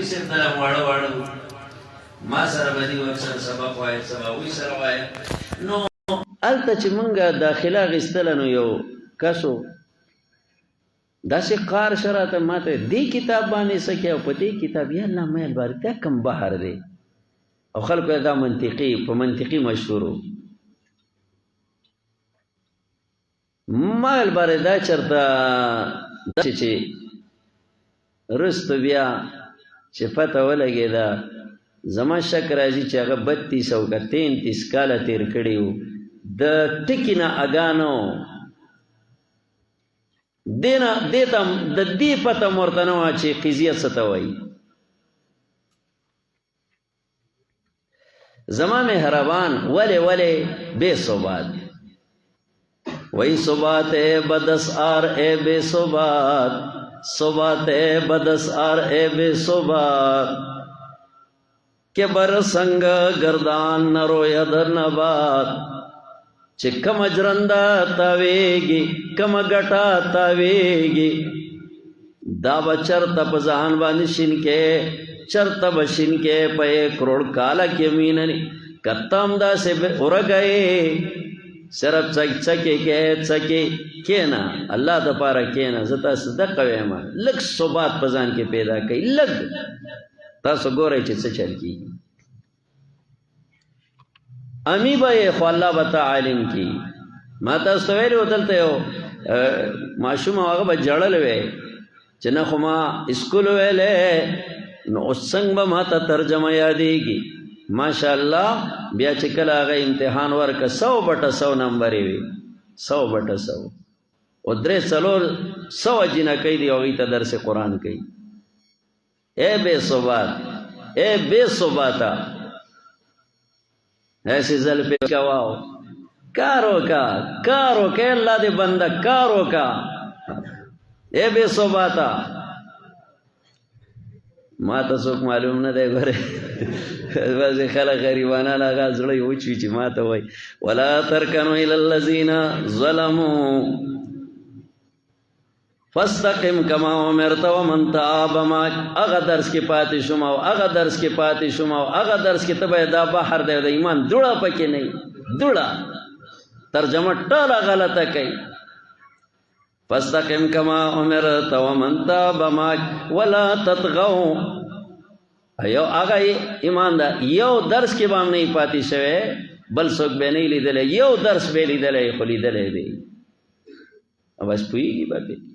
مفتی صاحب دلم واړه واړه ما سره به دي اکثر سبق وایه سبا وی سره وایه نو هلته چې مونږ داخله اخیستله نو یو کسو داسې قار شه راته ماته دې کتاب باندې څه کې او په دې کتاب یا الله میل باري دا کم بحر دی او خلکو دا منطقي په منطقي مشهور مال باري دا چرته چې رستو بیا چې پته ولګېده زما شک راځي چې هغه 32 او 33 کاله تیر کړي وو د ټکي نه اګانو دینا دیتا د دې پته مورته نه وه چې قضیه څه ته وایي زما مهربان ولې بے ثبات وہی ثبات اے بدسار اے بے ثبات ثبات اے بدسار اے بے ثبات کہ برسنگ گردان نہ رویا در نبات چې کم جرنده تاویږي کم ګټه تاویږي دا به چرته په ځان باندې شینکې چرته به شینکې په 1 کروڑ کاله کې مینني کتم داسې ورګئ صرف څکې کېنه الله دپاره کېنه زه تاسو دقه وایم لږ ثبات په ځان کې پیدا کوي لږ تاسو ګورئ چې څه چل کېږي امی به خو الله به تا عالم کی ما تاسو ته ویلي وو دلته یو ماشوم هغه به ژړل وی چې نه خو ما اسکول ویلی نو اوس څنګه به ما ته ترجمه یادېږي ماشاءالله بیا چې کله هغه امتحان ورکه 100/100 نمبرې وي 100/100 او 3-4 جنکۍ دي هغوی ته درس قرآن کوي اے بے ثبات اے بے ثباتا ایسی زلفے کواو کارو کا اللہ دے بندہ کارو کا اے بے ثباتا ما ته څوک معلوم نه دی ګوره بعضې خلک غریبانان هغه زړه یې وچوي چې ما ته وایي ولا ترکنو الی الذین ظلموا فاستقم کما امرت ومن تاب معک هغه درس کې پاتې شوم او هغه درس کې پاتې شوم او هغه درس کې ته به دا بحر دی د ایمان دوړه پکې نه وي دوړه ترجمه ټوله غلطه کوي فاستقم کما امرت ومن تاب معک ولا تطغوا یو هغه ایمان دا یو درس کې به هم نه پاتې شوی بل څوک به نه لیدلی یو درس به لیدلی خو لیدلی دی بس پوهېږي به پې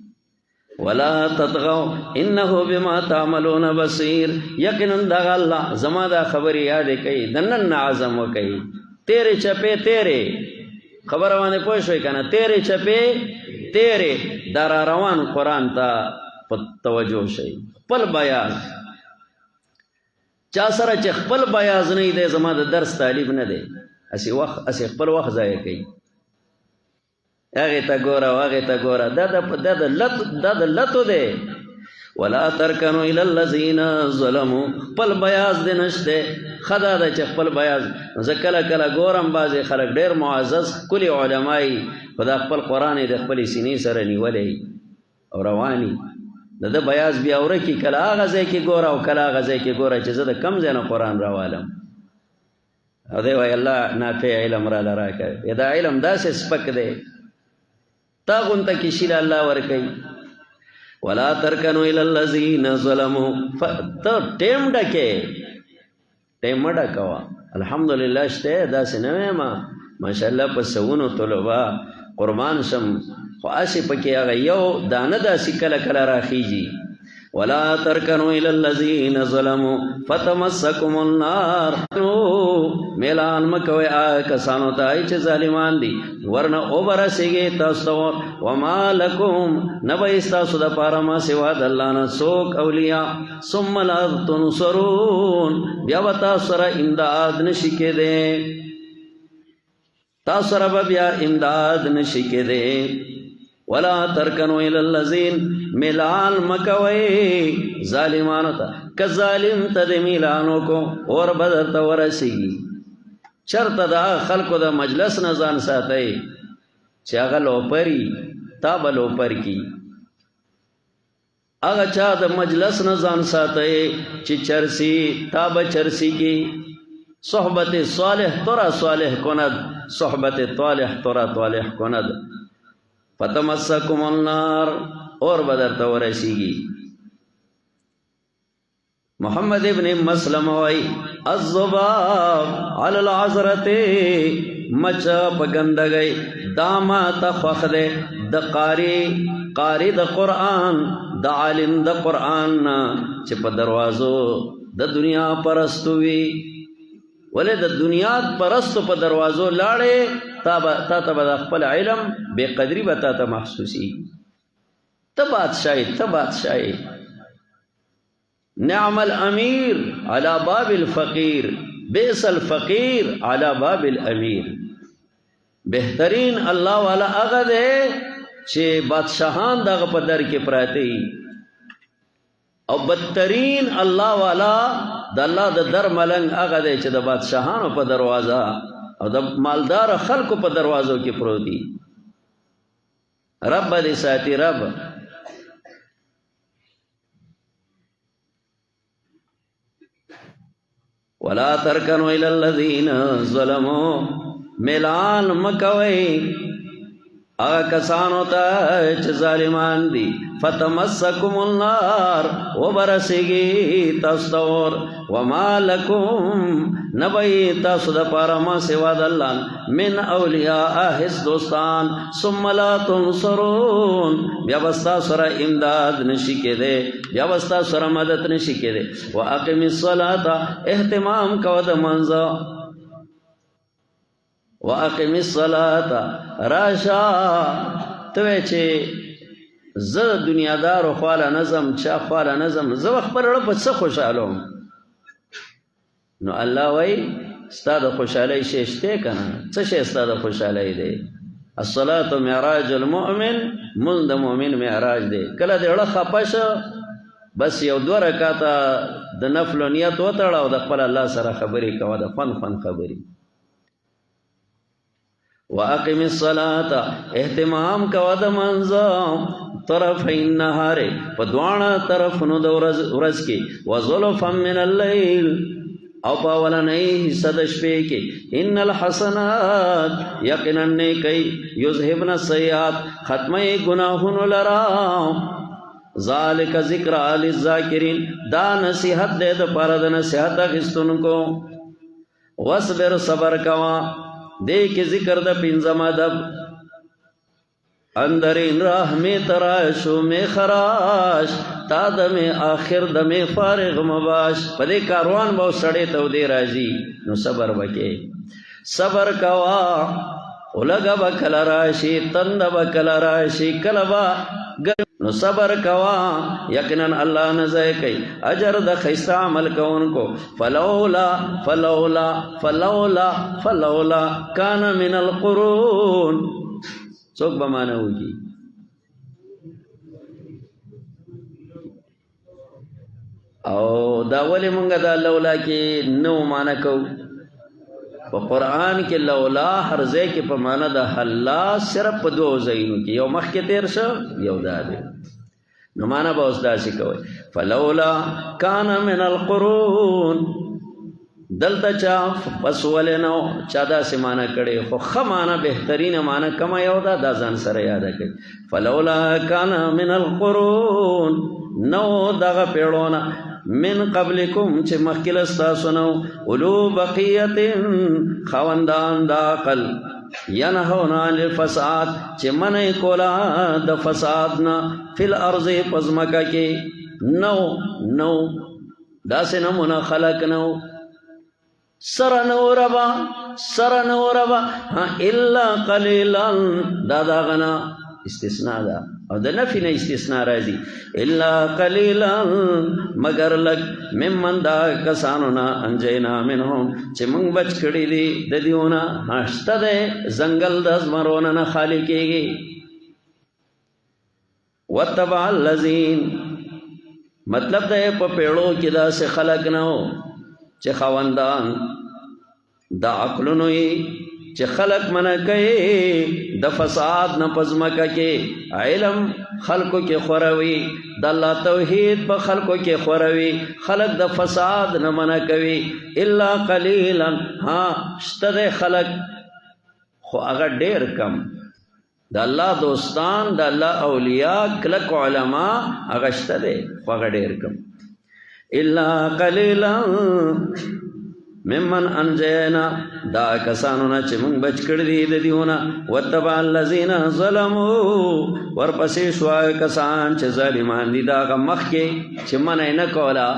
ولا تطغوا انه بما تعملون بصیر یقینا دغه الله زما دا خبرې یادې کوي د نن نه عزم وکوي تیرې چپې تیرې خبره باندې پوه شوئ که نه تیرې چپې تیرې دا را روان قرآن ته په توجه شئ خپل بیاض چا سره چې خپل بیاض نه دی زما د درس طالب نه دی هسې خپل وخت ضایع کوي هغې ته ګوره او هغې ته ګوره دا د لتو دی ولا ترکنو الی الذین ظلموا خپل بیاض دی نشته ښه دا ده چې خپل بیاض زه کله کله ګورم بعضې خلک ډېر معزز ښکلي علما یي خو دا خپل قرآن یې د خپلې سینې سره نیولی او رواني د ده بیاض بیا ورکي کله هغه ځای کې ګوره او کله هغه ځای کې ګوره چې زه د کم ځای نه قرآن راوالم او دی وایي الله نافع علم راله راکړه دا علم داسې سپک دی تا غونته کې شیله الله ورکوي ولا ترکنو الی الذین ظلموا ته ټیم ډکې ټیم مه ډکوه الحمدلله شته داسې نه وایم ماشاءالله په سوونو طلبه قربان شم خو هسې پکې هغه یو دانه داسې کله کله راخیږي ولا ترکنو الی الذین ظلموا فتمسکم النار میلان مکوئ کسانو ته چې ظالمان دي ورنه اوبرسېږي تاسو ته وما لکم نه به ستاسو دپاره ما سوا د الله نه څوک اولیاء ثم لا تنصرون بیا به تاسو سره امداد نشي کېدی تاسو سره به بیا امداد نشي کېدی ولا ترکنو الی الذین میلان مکوئ ظالمانو ته که ظالم ته د میلانو کو اور به درته ورسېږي چرته دا خلکو د مجلس نه ځان ساتئ چې هغه لوپري تا به لوپر کي هغه چا د مجلس نه ځان ساتئ چې چرسی تا به چرسی کی صحبت صالح ترا صالح کند صحبت طالح ترا طالح کند فتمسکم النار اور بدر تو رسیگی محمد ابن مسلم وی الذباب علی العذرت مچا پگندگئی داما تخوخ دے د قاری د قرآن د عالم د قرآن چې په دروازو د دنیا پرستو وی ولې د دنیا پرستو په دروازو لاړې تا ته به خپل علم بے قدری به تا ته محسوسی ته بادشاہی نعم الامیر علی باب الفقیر بیس الفقیر علی باب الامیر بہترین اللہ والا هغه دی چې بادشاہان دغه په در کې پراته او بدترین الله والا د الله د در ملنګ هغه دی چې د بادشاہانو په دروازه او د مالدار خلکو په دروازو کې پروت دي رب دې ساتي رب ولا ترکنوا الى الذين ظلموا ملان مکوي هغه کسانو ته چې ظالمان دي فتمسکم النار وبرسیږي تاسو تور وما لكم نبی تاسو د پاره ما سوا د الله من اولیاء هیڅ دوستان ثم لا تنصرون بیا واستا سره امداد نشي کېده بیا واستا سره مدد نشي کېده واقم الصلاه اهتمام کو د منځ واقم الصلاه راشا ته چې زه دنیادار خواله نظم چا خواله نظم زه خپل رب څه خوشالم نو الله وای ستاد خوشالۍ شته کنه څه شي ستاد خوشالۍ دی الصلاه معراج المؤمن من د مؤمن معراج دی کله دې اړه خپش بس یو دو رکعاته د نفل نیت وتړه او د خپل الله سره خبرې کوه د فن خبرې واقم الصلاه اهتمام کوه د منځ طرف النهار په دوانه طرفونو د ورځ کې وظلفا من الليل او پاولنئی حصہ د شپې کې ان الحسنات یقینا نیکی یذهبن السیئات ختمه گناهونو لرا ذالک ذکر للذاکرین دا نصیحت دے د پاره د نصیحت اخیستونکو واصبر صبر کوا دے کې ذکر د پنځم ادب اندرین راہ میں تراشو میں خراش تا دم آخر دم فارغ مباش پدے کاروان باو سڑے تو دے راجی نو صبر بکے صبر کوا اولگا بکل راشی تند بکل راشی کلبا نو صبر کوا یقیناً اللہ نزائے کئی اجر دا خیستہ عمل کون کو فلولا فلولا فلولا فلولا کان من القرون څوک به معنا وږي او دا ولې مونږ دا لولا کې نو معنا کو په قرآن کې لولا هر ځای کې په معنا د حلا صرف په دوه ځایونو کې یو مخکې تیر شو یو دا دی نو معنا به اوس داسې کوي فلولا کان من القرون دلتا چا پسولے نو چا دا سی مانا کڑے خو خمانا بہترین مانا کما یو دا دا ځان سره یاده کړي فلولا کان من القرون نو دغه پیړونا من قبلکم چې مخکله ستاسو نو اولو بقیت خوندان دا عقل ینهون عن الفساد چې منع کولا د فساد نه فی الارض پزمکه کې نو دا سه نمونه خلق نو سرنوربا الا قلیلا دا غنا استثناء دا او د نفی نه استثناء راځي الا قلیلا مگر لگ ممن دا کسانو نا انجینا منهم چې موږ بچ کړي دي د دیونه هشته ده زنګل د زمرونه نه خالی کېږي وتبع الذین مطلب ده په پیړو کې دا سه خلق نه چې خواندان دا عقلونو چې خلق منع کوي د فساد نه پزمکه کې علم خلقو کې خوروي د الله توحید په خلکو کې خوروي خلق د فساد نه منع کوي الا قلیلا ها شته خلق خو هغه ډیر کم د الله دوستان د الله اولیاء کلک علما هغه شته خو هغه ډیر کم الا قلیلا ممن انجینا دا کسانو نه چې موږ بچ کړی دي د دیونه وتبع الذین ظلموا ورپسې شو کسان چې ظالمان دي دا مخ کې چې منع نه کولا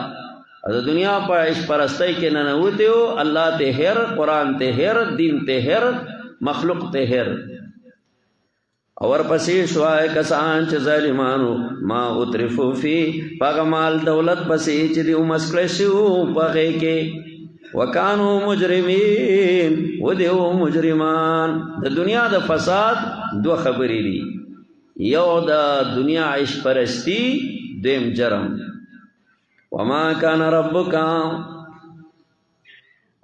د دنیا په عیش پرستی کې نه نوتیو الله ته هر قرآن ته هر دین ته هر مخلوق ته هر اور پسې شو کسان چې ظالمانو ما اترفو فی پاغمال دولت پسې چې دی مسکړ شو پغه کې وکانو مجرمین و دیو مجرمان د دنیا د فساد دو خبرې دي یو د دنیا عیش پرستی دیم جرم وما کان ربک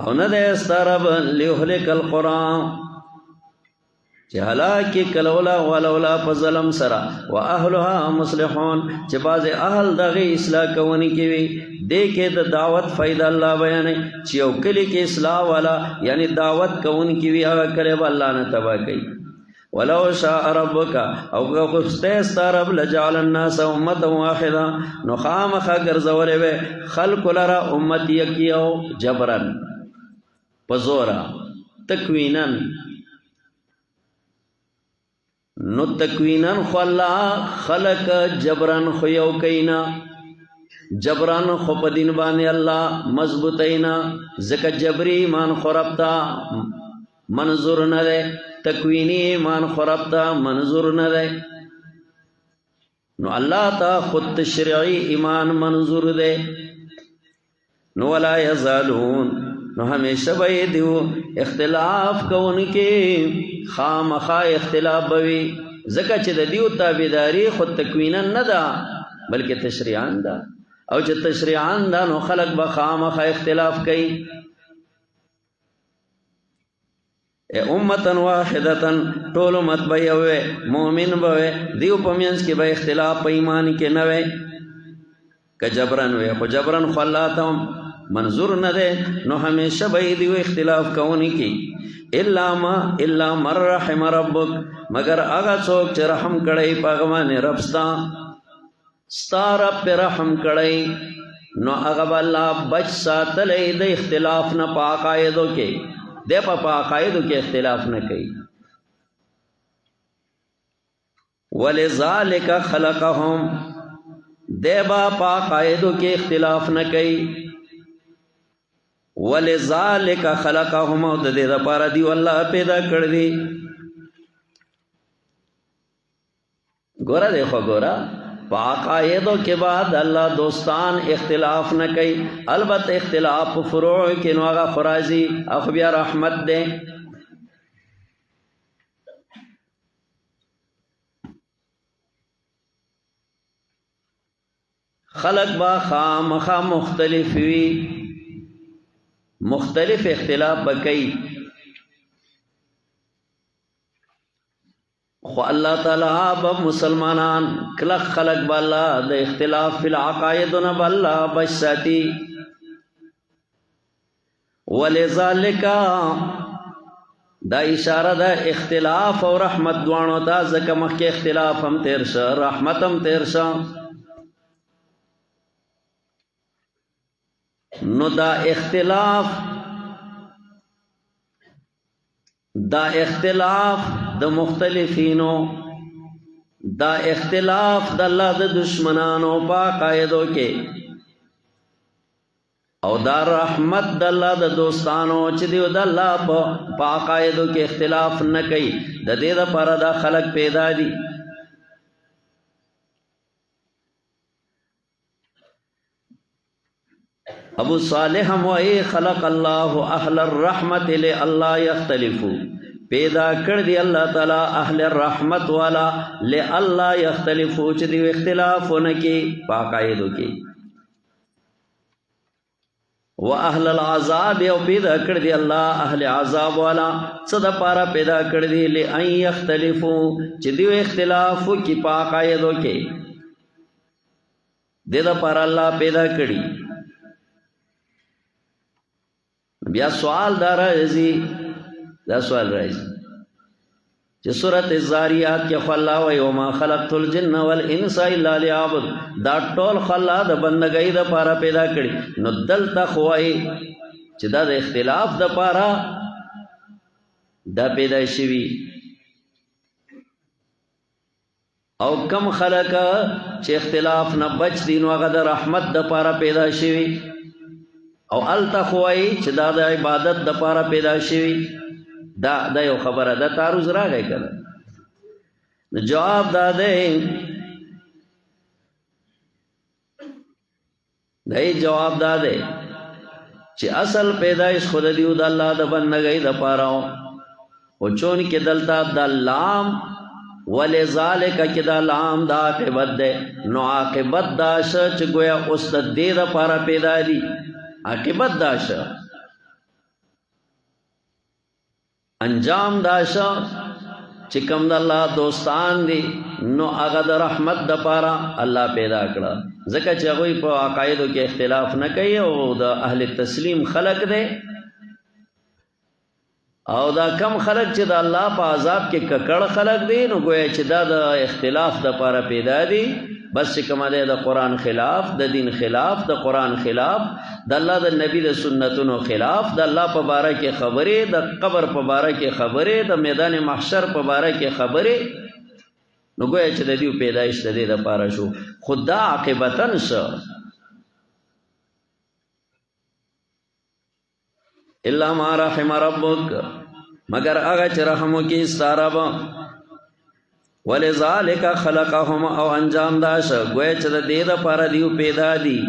او نه د استرب لیهلک القرآن چې هلاکی کلولا ولولا په ظلم سره واهلها مصلحون چې باز اهل دغه اصلاح کوونی کی وي دې کې د دعوت فائدہ الله بیانې چې یو کلی کې اصلاح والا یعنی دعوت کوونی کی وي هغه کړي به الله نه تبا کوي ولو شاء ربک او کو خسته رب لجعل الناس امه واحده نو خامخه ګرځولې وي خلق لرا امت یکیو جبرن پزورا تکوینن نو تکوینن خو الله خلق جبران خو یو کینا جبران خو په دین باندې الله مضبوطینا زکه جبری ایمان خرابتا منظور نه ده تکوینی ایمان خرابتا منظور نه ده نو الله تا خود تشریعی ایمان منظور ده نو ولا یزالون نو ہمیشہ بھئی دیو اختلاف کونکے خامخا اختلاف بوی زکا چه دا دیو تابیداری خود تکوینن ندا بلکہ تشریعان دا او چه تشریعان دا نو خلق با خامخا اختلاف کئی امتن واحدتن طول امت بھئی ہوئے مومن بھئی دیو پمینس کی بھئی اختلاف پا ایمانی کے نوے کہ جبرن وے خو جبرن خو اللہ تاہم منظور نہ دے نو ہمیشہ بھئی اختلاف کونی کی الا من رحم ربک مگر اگا څوک چې رحم کړي پاغمان ربستا ستا رب پر رحم کړي نو هغه الله بچ ساتلې د اختلاف نه پاقاعدو کې د پاقاعدو کې اختلاف نه کوي ولذالک خلقهم دیبا پاقاعدو کې اختلاف نه کوي ولذالک خلقهم او د دې لپاره دی الله پیدا کړ دي ګوره دیکھو ګوره پاقاعدو کے بعد اللہ دوستان اختلاف نہ کئی البت اختلاف فروع کے نواغا فرازی اخبیا رحمت دے خلق با خام مختلف ہوئی مختلف اختلاف بکئی خو اللہ تعالی بب مسلمانان کلک خلق بالا د اختلاف فی العقائد نہ بالا بچ ساتی ولذالک دا اشارہ دا اختلاف اور رحمت دوانو تا زکه مخکې اختلاف هم تیر شه رحمت هم تیر شه نو دا اختلاف د مختلفینو دا اختلاف د الله د دشمنانو په قاعدو کې او دا رحمت د الله د دوستانو چې دی د الله په قاعدو کې اختلاف نه کوي د دې لپاره دا خلق پیدا دي ابو صالح موئی خلق اللہ اہل الرحمت لے اللہ یختلفو پیدا کر دی اللہ تعالی اہل الرحمت والا لے اللہ یختلفو چھ دیو اختلاف ہونے کی باقاعدوں کی و اہل العذاب یو پیدا کر دی اللہ اہل عذاب والا صدا پارا پیدا کر دی لے ان یختلفو چھ دیو اختلافو کی باقاعدوں کی دې دپاره الله پیدا کړي. بیا سوال دا راځي چې سورۃ الزاریات کې خو الله وایي وما خلقت الجن والانس الا لیعبد، دا ټول خو الله د بندګۍ دپاره پیدا کړي. نو دلته خو وایي چې دا د اختلاف دپاره دا پیدا شوي، او کم خلق چې اختلاف نه بچ دي نو هغه د رحمت دپاره پیدا شوي، او الته خو وایي چې دا د عبادت دپاره پیدا شوي. دا یو خبره ده. تعرض راغی کنه. جواب دا دی، جواب دا دی چې اصل پیدایش خود دیو د الله د بندګۍ دپاره، او چون کې دلته د لام ولذالک کې دا لام دا عاقبت ده، نو عاقبت دا شه چې گویا اوس د دې دپاره پیدا دي. عاقبت دا شه، انجام دا شه چې کوم د الله دوستان دي نو هغه د رحمت دپاره الله پیدا کړه. ځکه چې هغوی په عقایدو کې اختلاف نه کوي او د اهل تسلیم خلق دی، او دا کم خلق چې د الله په عذاب کې ککړ خلق دی نو گویا چې دا د اختلاف دپاره پیدا دي. بس چې کومه دی د قرآن خلاف، د دین خلاف، د قرآن خلاف، د الله د نبی د سنتونو خلاف، د الله په باره کې خبرې، د قبر په باره کې خبرې، د میدان محشر په باره کې خبرې، نو گویا چې د دیو پیدایش د دې دپاره شو. خو دا عاقبتاً شه، الا ما رحم ربک، مگر هغه چې رحم وکړي ستا رب. ولذالک خلقهم، او انجام دا شه گویا چې د دې دپاره دیو پیدا دي.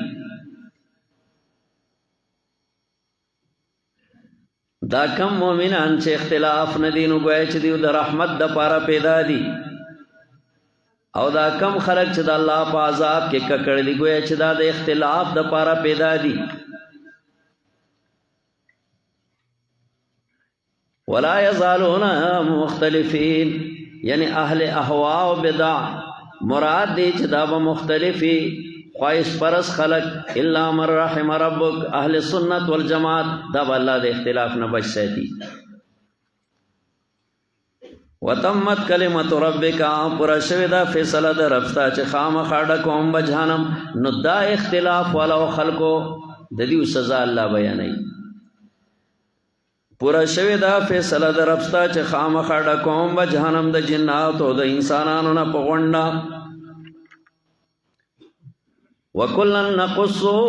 دا کم مؤمنان چې اختلاف نه دي نو گویا چې دیو د رحمت دپاره پیدا دي، او دا کم خلق چې د الله په عذاب کې ککړ دي گویا چې دا د اختلاف دپاره پیدا دي. ولا یزالون مختلفین، یعنی اہل احوا و بدع مراد دی چې دا به مختلفی خواہش پرس خلق. الا من رحم ربک، اہل سنت والجماعت دا به الله د اختلاف نه بچ ساتي. وتمت کلمت ربک، پورا شوی دا فیصله د رب ستا چې خامخا ډکوم به جهنم. نو دا اختلاف والا خلقو د دیو سزا الله بیانوي. پورا شوی دا فیصله د رب ستا چې خامخا ډکوم به جهنم د جناتو د انسانانو نه په غونډه. وکلن نقصو،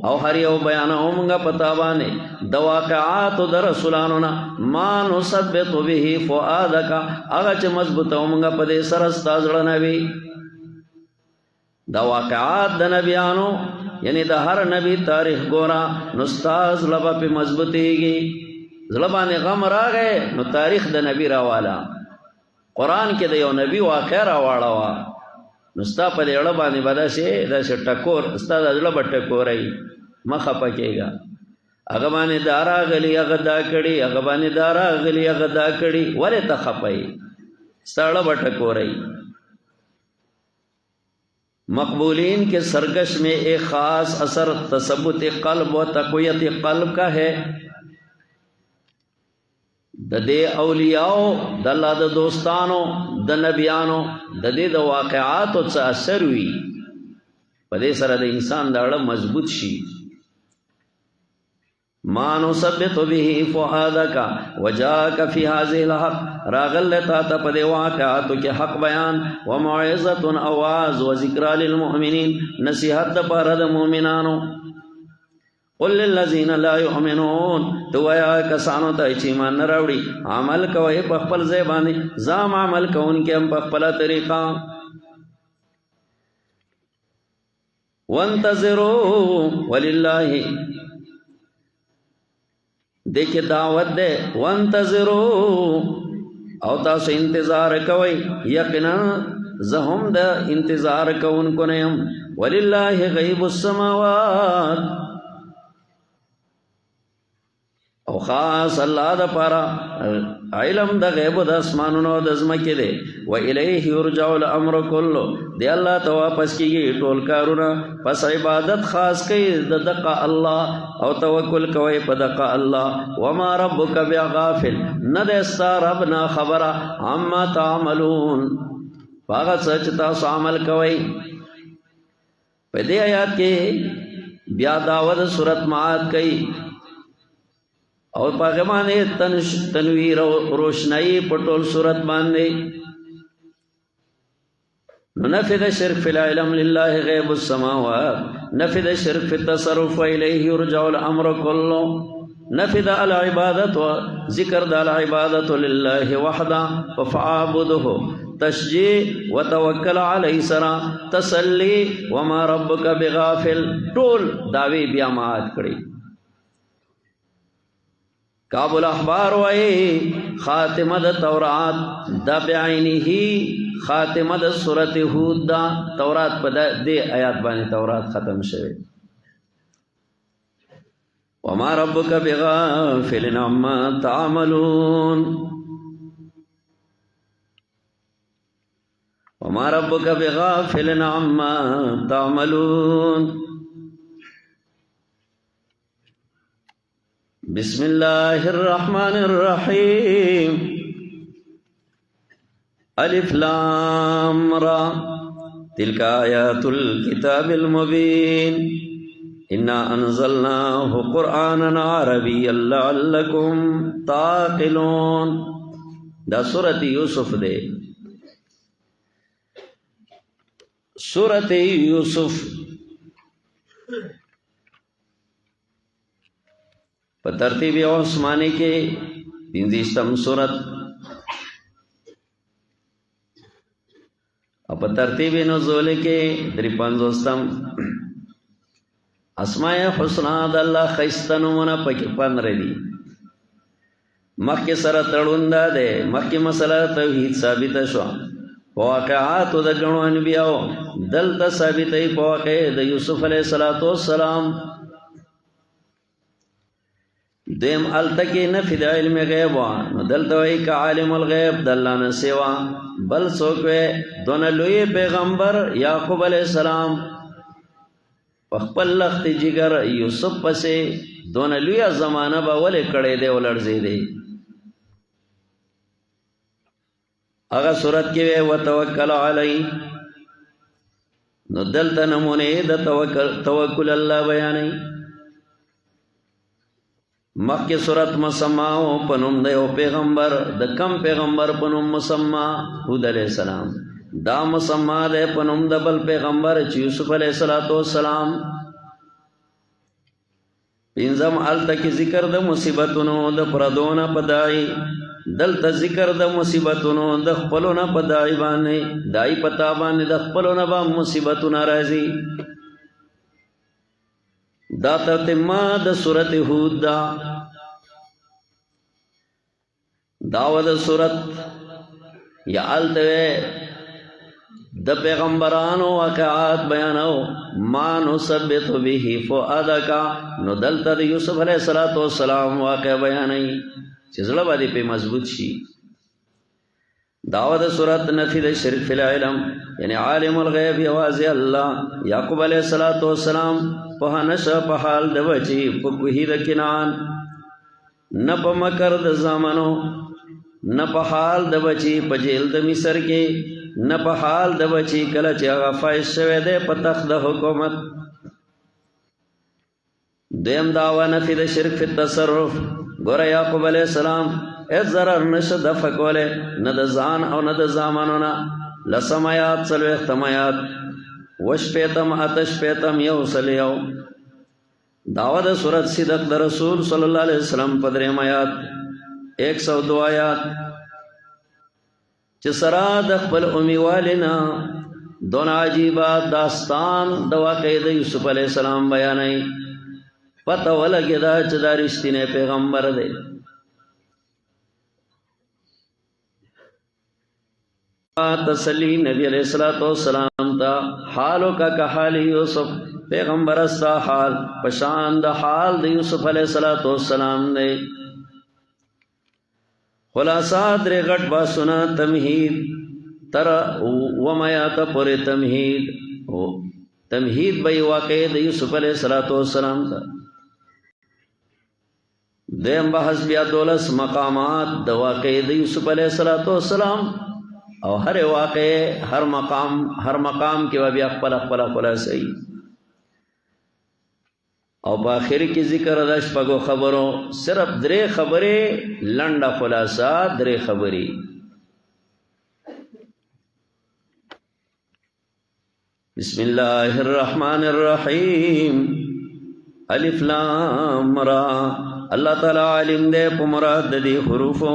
او هر یو بیانوو مونږه په تا باندې د واقعاتو د رسولانو نه ما نثبت به فؤادک، هغه چې مضبوطوو مونږه په دې سره ستا زړه نه وي. دا واقعات د نبیانو، یعنی د هر نبی تاریخ ګورا نو ستا زړه به پې مضبوطېږي. زړه باندې غم راغی نو تاریخ د نبی راواله، قرآن کې د یو نبی واقع راواړوه، نو ستا په دې زړه باندې به داسې ټکور، ستا د زړه به ټکوری، مه خفه کېږه. هغه باندې دا راغلي هغه دا کړي، هغه باندې دا راغلي هغه دا کړي، ولې ته خفه یې؟ ستا زړه به ټکوری. مقبولین کے سرگش میں ایک خاص اثر تثبت قلب و تقویت قلب کا ہے. د دې اولیاءو د الله د دوستانو د نبیانو د دې د واقعاتو څه اثر وي، په دې سره د انسان د اړه مضبوط شي. ما نثبت به فؤادک وجاءک فی هذه الحق، راغل تا ته په دې واقعاتو کې حق بیان، و موعظه اواز و ذکر للمؤمنین، نصیحت د پاره د مؤمنانو. قل للذین لا یؤمنون، تو ویا کسانو ته چې ایمان نه راوړي عمل کوي په خپل ځای باندې، ځام عمل کوونکي هم په خپله طریقه. وانتظروا ولله، دیکھے دعوت دے، وانتظروا، او تاسو انتظار کوئ، یقینا زهم د انتظار کوونکو نه یم. ولله غیب السماوات، او خاص الله د پاره علم د غیب د اسمانونو د زمکه دی و الیه یرجع الامر كله دی الله ته واپس کیږي ټول کارونه پس عبادت خاص کوي د دقه الله او توکل کوي په دقه الله وما ربک بغافل نه د ربنا خبره عما تعملون هغه څه چې تاسو عمل کوي په دې آیات کې بیا داود سورۃ معاد کوي او پاگه باندې تنویر او روشنائی پټول صورت باندې نفذ الشرك في العلم لله غيب السماوات نفذ الشرك في التصرف وإليه يرجع الأمر كله نفذ العبادة ذكر العبادة لله وحده فاعبده تشجيع وتوكل عليه سرا تسلي وما ربك بغافل طول داوی بیا مات کړي کعب الاحبار وئی خاتمہ دا تورات دا بعینه خاتمہ دا سورت ہود دا تورات پا دے آیات بانی تورات ختم شوے وما ربک بغافل عما تعملون وما ربک بغافل عما تعملون بسم الله الرحمن الرحيم الف لام را تلك آيات الكتاب المبين إنا أنزلناه قرآنا عربيا لعلكم تعقلون دا سورة یوسف دے سورة یوسف په ترتیب عثمانی کې 15م سورت او په ترتیب نزول کې 53م اسماء الحسنا د الله خیستنمونه پکې 15 دي مخکې سره تړوندا ده مخکې مسله توحید ثابت شو واقعات د غنو انبیاء دلته ثابتې په واقع د یوسف علیه السلام دیم التکی نفی دا علم غیب نو دلتوئی کا عالم الغیب دلانه سوا بل سوکوے دون لوی پیغمبر یعقوب علیہ السلام پخپل لخت جگر یوسف پسے دون لوی زمانہ با ولی کڑے دے ولرزی دے اگا صورت کیوے وتوکل علی نو دلتا نمونے دا توکل اللہ بیانی مخی صورت مسماو پنوم دیو پیغمبر د کم پیغمبر پنوم مسما حود علیہ السلام دا مسما دے پنوم دبل پیغمبر چی یوسف علیہ السلام پینزم علتا کی ذکر د مصیبتونو د پردون پدائی دلتا ذکر د مصیبتونو د خپلون پدائی بانے دائی پتا بانے د خپلون با مصیبتون رازی دا ترتمہ دا صورت حود دا داود صورت یا علتوے دا پیغمبرانو واقعات بیانو ما نثبت به فؤادکا نو دلتا دا یوسف علیہ السلام واقع بیانی چیزلہ بادی پہ مضبوط شی دعوت صورت نفی دا شرک فی العلم یعنی عالم الغیب یوازی اللہ یعقوب علیہ السلام پہا نشا پحال دا بچی پکوہی دا کنان نپا مکر دا زامنو نپا حال دا بچی پا جیل دا مصر کے نپا حال دا بچی کلچ اغا فائش شوے دے پا تخت دا حکومت دیم دعوی نفی دا شرک فی التصرف گورا یعقوب علیہ السلام ایت ضرر نشا دفع کولے ند زان او ند زامنونا لسمایات سلو اختمایات وش پیتم اتش پیتم یو سلیو دعوت صورت صدق دا رسول صلی اللہ علیہ وسلم پدریم آیات 102 آیات چسرا دخبل امیوالنا دون عجیبات داستان دواقع دا یوسف علیہ السلام بیانائی پتہ ولگی دا چدا رشتی نے پیغمبر دے تسلی نبی علیہ السلام تا حالو کا حال یوسف پیغمبر استا حال پشان دا حال دا یوسف علیہ السلام دے خلاصات ری غټ باسونه تمهید تر ومیات پر تمهید بی واقع د یوسف علیہ السلام تا دیم بحث بیا 12 مقامات د واقع د یوسف علیہ السلام او هر واقع هر مقام کې بیا خپل خلاصي او په اخر کې ذکر د شپږو خبرو صرف 3 خبرې لنډه خلاصه 3 خبرې بسم الله الرحمن الرحیم الف لام را اللہ تعالی علم دے په مراد دی حروفو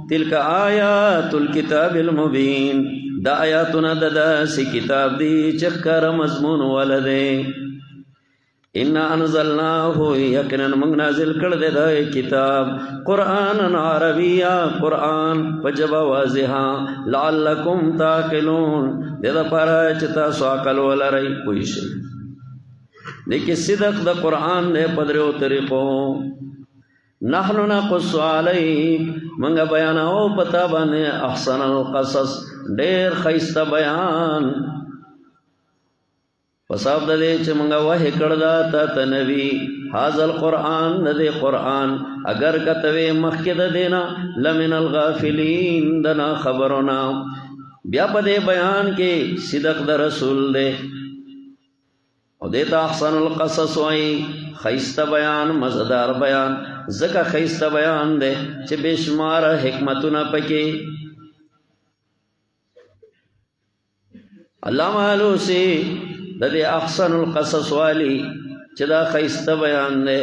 تلک آیات الكتاب المبین دا آیاتنا داسی کتاب دی چخکر مضمون ولدے انا انزلناه یقینا موږ نازل کړ دې دا کتاب قرآن عربیہ قرآن پجبا واضحا لعلکم تعقلون دې دا پارا چې تاسو عقل ولرئ پوه شئ دغه صدق د قرآن نه پدریو طریقو نحنو نقص علیک موږ بیانو پتا باندې احسن القصص ډېر خیسته بیان وصاب د دې چې موږ وه کړدا ته نبی حاصل قرآن دې قرآن اگر کتوي مخکې د دینا لمن الغافلین دنا خبرنا بیا په دې بیان کې صدق د رسول دې او دیتا احسن القصص وای خیسته بیان مزدار بیان زکه خیسته بیان دے چې بشمار حکمتونه پکې علامہ علوسی د دې احسن القصص والی چې دا خیسته بیان دے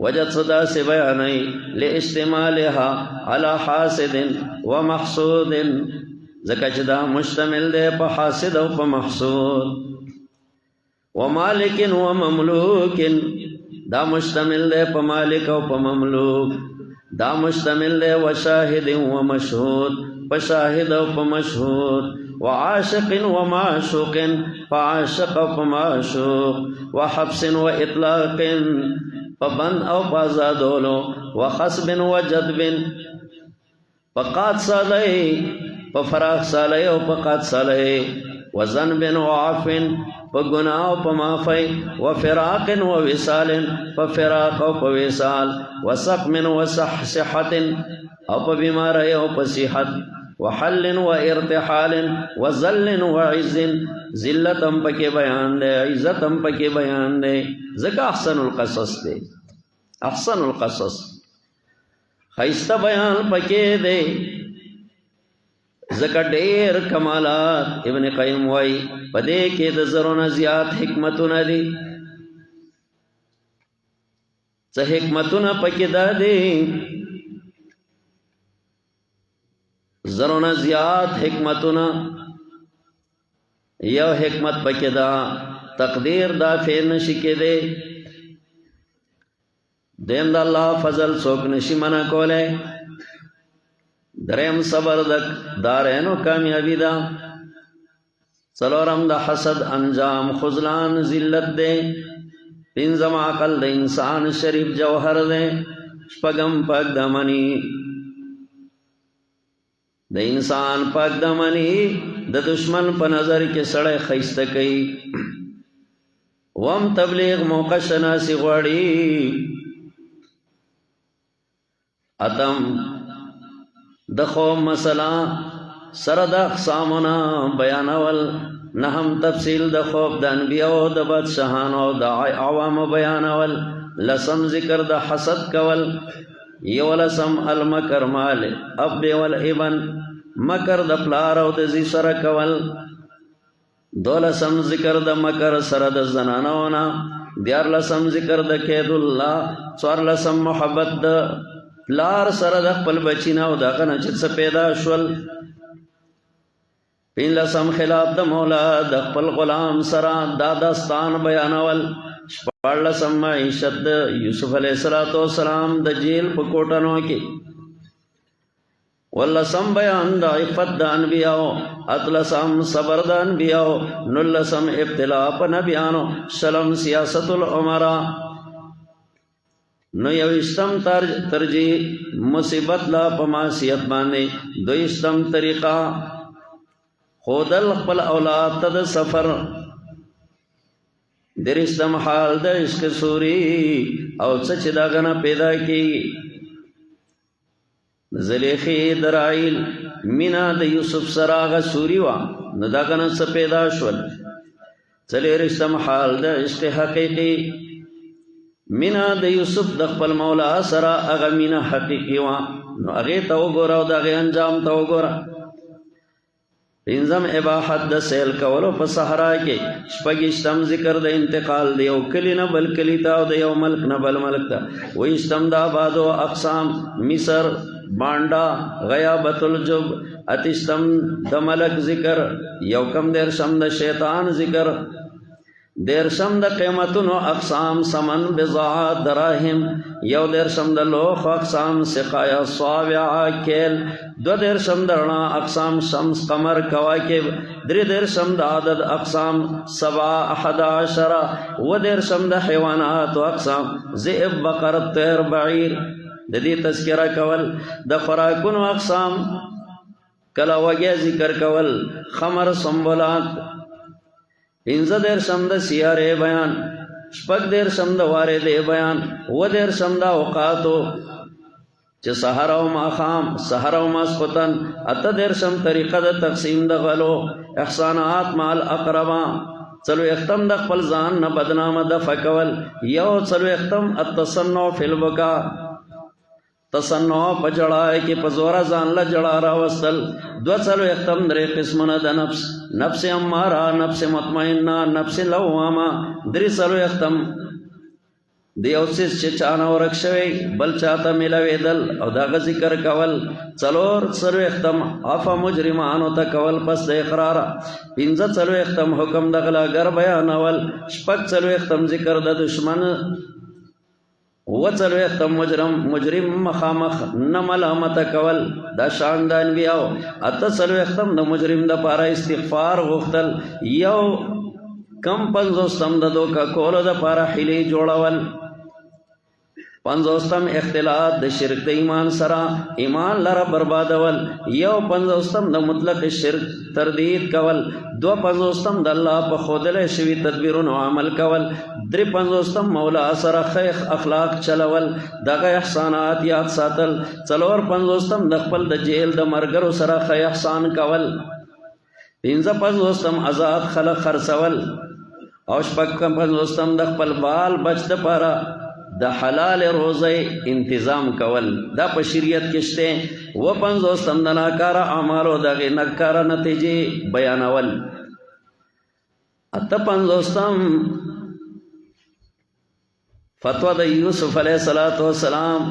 وجد صدا سے بیانای لاستعمالها على حاسد ومحسود زکه چې دا مشتمل دے په حاسد او په محسود ومالک ومملوک دا مشتمل دے پا مالک و پا مملوک دا مشتمل دے وشاہد و مشہود پا شاہد و پا مشہود وعاشق و معشوق پا عاشق و پا معشوق وحبس و اطلاق پا بند او پا زادولو وخصب و جدب پا قات سالے پا فراغ سالے و پا قات سالے وزنب و عفن پا گناہ و پا معافی و فراق و وصال پا فراق و پا وصال و سقم و صحت او پا بیماری و پا صحت و حل و ارتحال و ذل و عز ذلتم پا کے بیان دے عزتم پا کے بیان دے ذکا احسن القصص دے احسن القصص خیستہ بیان پا کے دے زکا ډیر کمالات ابن قیم وای پدې کې د زرونه زیات حکمتونه دي څه حکمتونه پکې دا دي زرونه زیات حکمتونه یو حکمت پکې دا تقدیر دا فعل نشي کېده دیم د الله فضل څوک نشي منع کوله دریم صبر دارینو کامیابی دا څلورم د حسد انجام خذلان ذلت دے پنځم عقل د انسان شریف جوهر دے شپږم پاک دامنی د انسان پاک دامنی د دشمن په نظر کې سړی خیسته کوي وم تبلیغ موقع شناسی غواړي اتم د خوب مسله سره د اقسامنا بیانول نهم تفصیل د خوب د انبیاء د بادشاہانو او د عوام بیانول لسم ذکر د حسد کول یو لسم المکر مال اب والابن مکر د پلار او د زی سره کول دولسم ذکر د مکر سره د زنانونه دیار لسم ذکر د کید الله څوار لسم محبت د لار سره د خپل بچینا او دغه نه چې پیدا شول پین لسم خلاف د مولا د خپل غلام سره دا داستان بیانول شپږ لسم معیشت د یوسف علیه السلام د جیل په کوټانو کې ولسم بیان د عفت د انبیاء اتلسم صبر د انبیاء نلسم ابتلاء په نبیانو شلم سیاست العمراء نو یوشتم ترجیح مصیبت لا په معصیت باندې. دویشتم طریقه خودل خپل اولاد ته د سفر. درشتم حال د عشق سوری او څه چې دا غنه پیدا کیږي. زلیخی درائیل مینا د یوسف سراغ سوری وا نو دا غنه څه پیدا شول. څلورشتم حال د عشق حقیقی مینا د یوسف د خپل مولا سره هغه مینا حقیقی وا نو هغه ته وګوره او دغه انجام ته وګوره. پنځم اباحت د سیل کولو په صحرا کې. شپږشتم ذکر د انتقال د یو کلی نه بل کلی ته او د یو ملک نه بل ملک ته. اویشتم د آبادو اقسام مصر بانډا غیابت الجب. اتشتم د ملک ذکر. یو کم دیرشم د شیطان ذکر. دیرشم د قیمتونو اقسام سمن بضاعت دراهم. یو دیرشم د لوح اقسام سقایا صابع کیل. دو دیرشم د رڼا اقسام شمس قمر کواکب. درې دیرشم د عدد اقسام 17 و دیرشم د حیوانات اقسام ذئب بقر طیر بعیر. د دې تذکرہ کول. د خوراکونو اقسام کلا وګیا ذکر کول خمر سنبلات. پنځه دیرشم د سیارې بیان. شپږ دیرشم د وارې بیان. و دیرشم د اوقاتو چې سحر او ماښام سحر او ماسخوتن. اته دیرشم طریقه د تقسیم د غلو احسانات مال اقربا. څلوېښتم د خپل ځان نه بدنامه دفع کول. یو څلوېښتم التصنع فی البکا. تصنع په جړای کې په زوره ځان له جړا راوستل. دوه څلوېښتم درې قسمونه د نفس. نفس اماره نفس مطمئنه نفس لوامه. درې څلوېښتم د یو څیز چې چانه ورک شوی بل چاته میلاوېدل او دغه ذکر کول. څلور څلوېښتم عفو مجرمانو ته کول پس د اقراره. پنځه څلوېښتم حکم د غلاګر بیانول. شپږ څلوېښتم ذکر د دشمن. و څلوېښتم مجرم مخامخ نه ملامت کول دا شان د انبیاو. اته څلوېښتم د مجرم د پاره استغفار غوښتل. یو کم پنځوستم د دوکه کولو د پاره حیلې جوړول. پنځوستم اختلاط د شرک د ایمان سره ایمان لره بربادول. یو پنځوستم د مطلق شرک تردید کول. دو پنځوستم د الله په ښودلی شوي تدبیرونو عمل کول. درې پنځوستم مولا سره ښه اخلاق چلول دغه احسانات یاد ساتل. څلور پنځوستم د خپل د جیل د مرګرو سره ښه احسان کول. پنځه پنځوستم آزاد خلق خرڅول. او شپږ پنځوستم د خپل بال بچ دپاره د حلال روزی انتظام کول. دا په شریعت کې شته. و پنځوستم د ناکاره اعمالو د هغې ناکاره نتیجې بیانول. اته پنځوستم فتوا د یوسف علیه السلام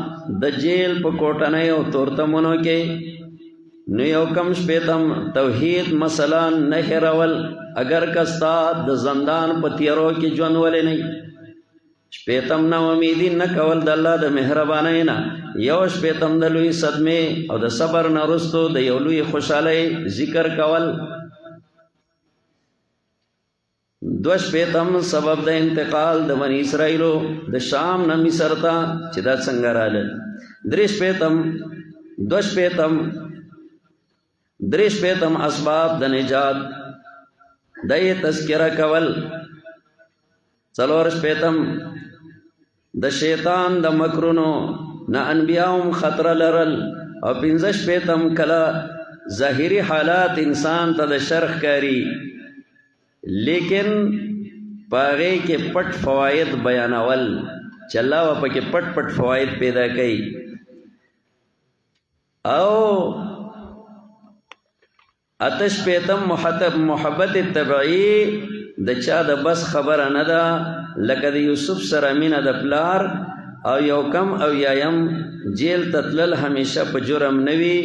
د جیل په کوټنیو تورتمونو کې. نو یو کم شپېتم توحید مسله نه هېرول اگر کستا د زندان په تیارو کې ژوند ولې نه. شپېتم نا امیدي نه کول د الله د مهربانۍ نه. یو شپېتم د لوی صدمې او د صبر نه وروستو د یو لوی خوشحالۍ ذکر کول. دو شپېتم سبب د انتقال د بني اسرائیلو د شام نه مصر ته چې دا څنګه راغلل. درې شپېتم اسباب د نجات د یې تذکره کول. څلور شپېتم د شیطان د مکرونو نه انبیاوم خطر لرل. او پنځه شپېتم کله ظاهري حالات انسان ته د شرخ کاری لیکن پاغې کې پټ فواید بیانول چې الله و پکې پټ پټ فواید پیدا کوي. او اتش پیتم محبت طبعی د چا د بس خبره نه ده لکه د یوسف سره مینه د پلار. او یو کم او یایم جیل تتلل همیشه په جرم نوي.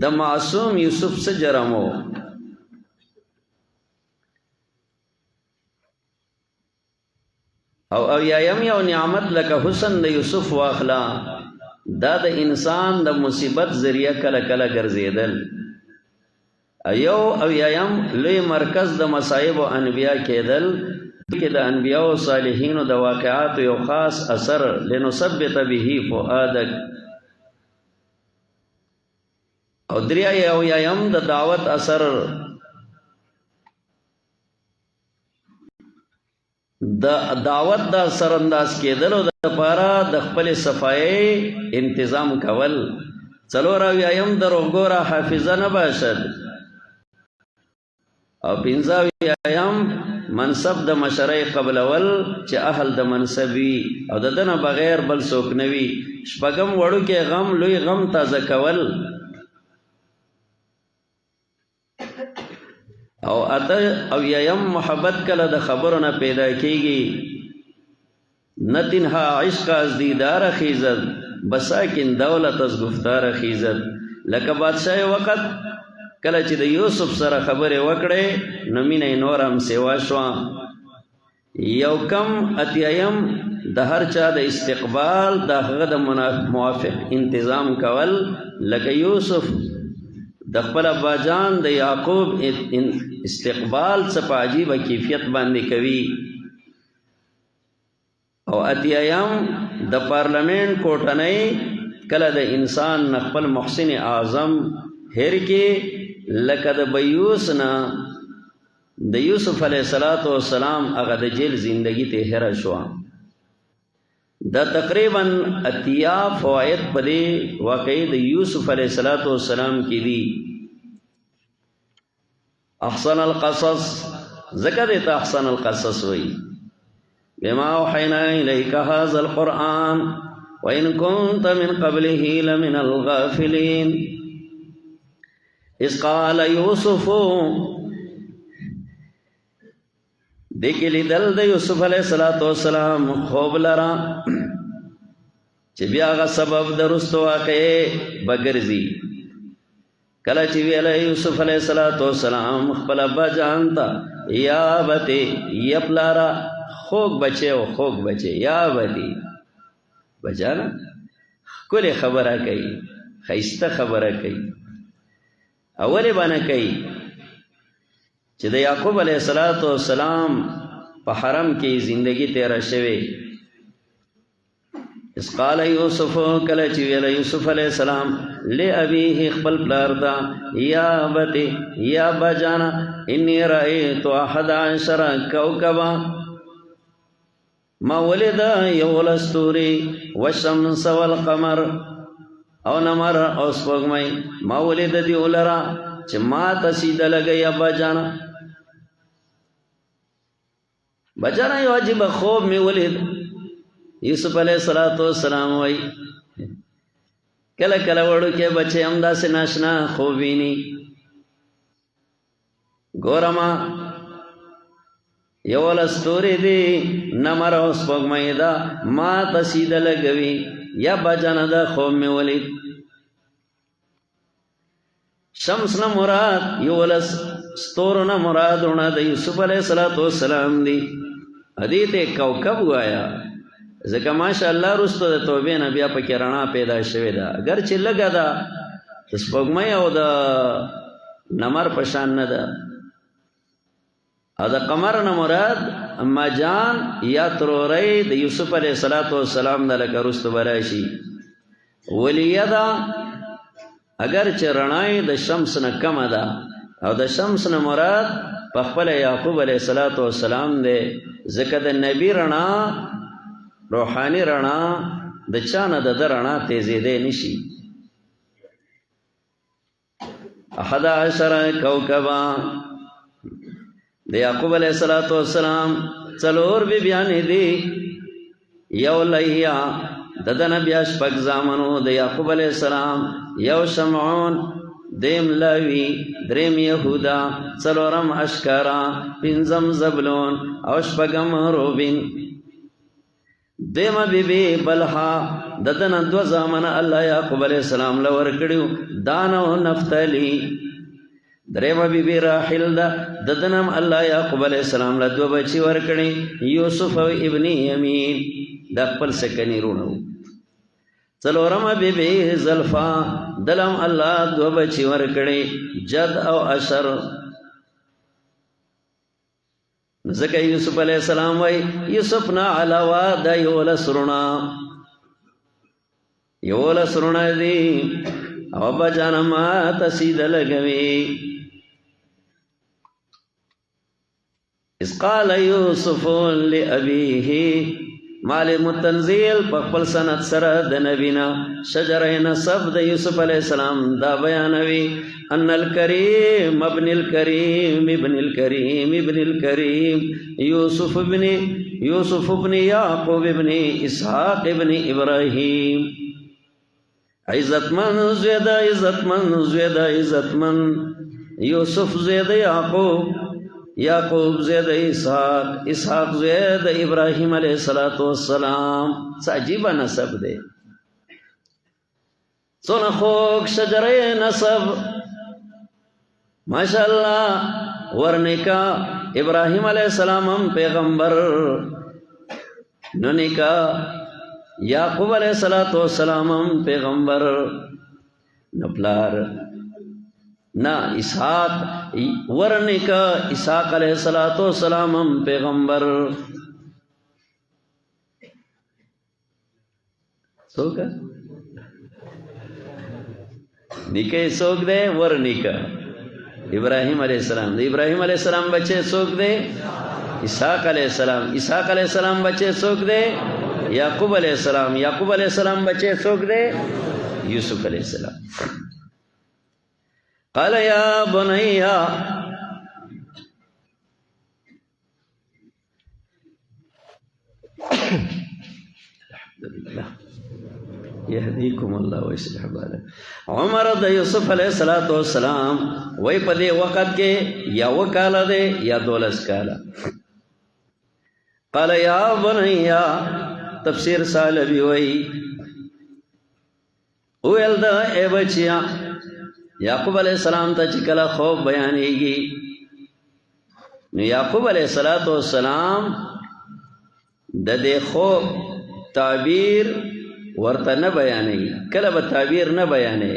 د معصوم یوسف څه جرم و؟ او یایم یو نعمت لکه حسن د یوسف واخلا. دا د انسان د مصیبت ذریعہ کله کله ګرځیدل. یو او یایم لوی مرکز د مصائب و انبیاء کېدل. کې د انبیاء او صالحینو د واقعات یو خاص اثر لنثبت به فؤادک او دریا یو یم د دعوت اثر د دعوت د سر انداز کېدل او د لپاره د خپل صفای انتظام کول څلور یم دروغګوره حافظه نه باشد او پنځه یم منصب د مشرۍ قبلول چې اهل د منصبي او د دنه بغیر بل څوک نوي شپږم وړو کې غم لوی غم تازه کول او اته او یم محبت کله د خبرو نه پیدا کیږي نه تنها عشق از دیدار خیزد بساکن دولت از گفتار خیزد لکه بادشاہ وقت کله چې د یوسف سره خبرې وکړې نو مینه نور هم سیوا شو یو کم اتیم د هر چا د استقبال د هغه د موافق انتظام کول لکه یوسف د خپل اباجان د یعقوب استقبال څه په عجیبه کیفیت باندې کوي او اتیم د پارلمنت کوټنۍ کله د انسان خپل محسن اعظم هر کې لکه د بیوس نه د یوسف علیه السلام هغه د جیل زندگی ته هر شو دا تقریبا اتیا فوائد پدې واقعي د یوسف علیه السلام کې دي احسن القصص ذکر ته احسن القصص وی بما اوحینا الیک هذا القرآن وان كنت من قبله لمن الغافلین اذ قال یوسف دیکھ لیدل د یوسف علیہ السلام خوب لرا چې بیا غا سبب درست واقع بګرځي کله چې ویل یوسف علیہ السلام خپل ابا جانتا یا بته یپلارا خوګ بچي یا بتی بچانا کله خبره کوي خیسته خبره کوي اوله باندې کوي چې د یعقوب علیه السلام په حرم کې زندگی تیر شوه اس قال یوسف کله چې ویل یوسف علیه السلام لابیه خپل پلار دا یا بتی یا بجانا انی رأیت 11 کوكبا ما ولد یولستوری والشمس والقمر او نمر او سپوږمۍ ما ولید دی ولرا چې ما تسید لګي بجانا بجانا یو عجیب خوب می ولید یوسف علیہ السلام وای کله کله وړو کې بچي همدا سه ناشنا خوب ویني ګورما یو لستوري دی نمر او سپوږمۍ دا ما تسید لګوي یا بجانا دا خوب می ولید شمس نه مراد یو لس ستور نه مراد ونه د یوسف علیہ السلام دی حدیث کوكب وایا ځکه ماشاء الله رستو د توبې نه بیا پکې رڼا پیدا شوې ده اگر چې لګا ده سپوږمۍ او د نمر پشان نه ده او د قمر نه مراد اما جان یا تروري د یوسف علیہ السلام د لکه رستو براشي ولیدا اگر چې رڼای د شمس نه کم ده او د شمس نه مراد په خپل یعقوب علیہ السلام دی ځکه د نبی رڼا روحانی رڼا د چانه د رڼا تیزیدې نشي 11 کوكبا د یعقوب علیہ السلام څلور بی بیان دي یو لیا ددن بیا شپږ زامنو د یعقوب علیہ السلام یو شمعون دیم لاوی دریم یهودا څلورم اشکارا پنځم زبلون او شپږم روبین دیمه بی بی بلها ددن دو زامن الله یعقوب علیہ السلام لور کړیو دانو نفتلی دریمه بی بی راحل دا ددنم الله یعقوب علیہ السلام له دو بچی ور کړی یوسف او ابن یمین د خپل سکنی رونو څلورمه بی بی زلفا دلم الله دو بچی ور کړی جد او اشر ځکه یوسف علیہ السلام وای یوسف نه علاوه د یولس رونه دي او بجانا ما تسید لګوي. اس قال یوسف لابیه معلم التنزیل په خپل سند سره د نبینا شجره نسب د یوسف علیہ السلام دا بیانوي ان الکریم ابن الکریم ابن الکریم ابن الکریم یوسف ابن یعقوب ابن اسحاق ابن ابراہیم. عزتمن یوسف زید یعقوب زید اسحاق زید ابراہیم علیہ السلام. عجیبہ نسب دے سونا خوک شجرے نسب ماشاءاللہ. ورنکا ابراہیم علیہ السلام ہم پیغمبر ننکا یعقوب علیہ السلام ہم پیغمبر نپلار نا اسحاق ورنکا اسحاق علیہ السلام ہم پیغمبر. سوکا نکے سوک دے ورنکا ابراہیم علیہ السلام دے ابراہیم علیہ السلام بچے سوک دے اسحاق علیہ السلام بچے سوک دے یعقوب علیہ السلام بچے سوک دے یوسف علیہ السلام. قال یا بنیا یهدیکم اللہ ویصلح بالکم. عمر د یوسف علیہ السلام وی پدے وقت کے یا وکالا دے یا 12 کالا. قال یا بنیا تفسیر سالبی وی اویل دا اے بچیا یعقوب علیہ السلام تا چکلا خوب بیانے گی نو یعقوب علیہ السلام دا دے خوب تعبیر ورطا نہ بیانے گی. کلا با تعبیر نہ بیانے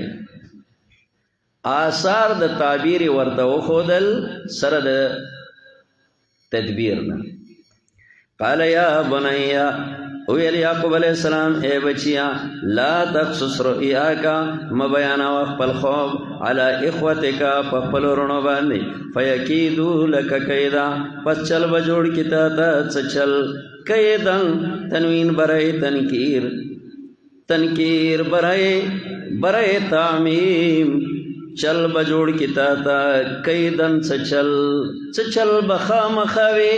آثار دا تعبیر ورطا وخودل سر دا تدبیرنا. قال یا بنیا ویل یعقوب علیہ السلام اے بچیا لا تقصص رؤیاکا مبیانا وخپل خوب علی اخوتکا پخپل رونو باندی فیکیدو لکا قیدا پس چل بجوڑ کتا تا چل قیدن تنوین برای تنکیر برای تعمیم چل بجوڑ کتا تا قیدن چل بخا مخاوی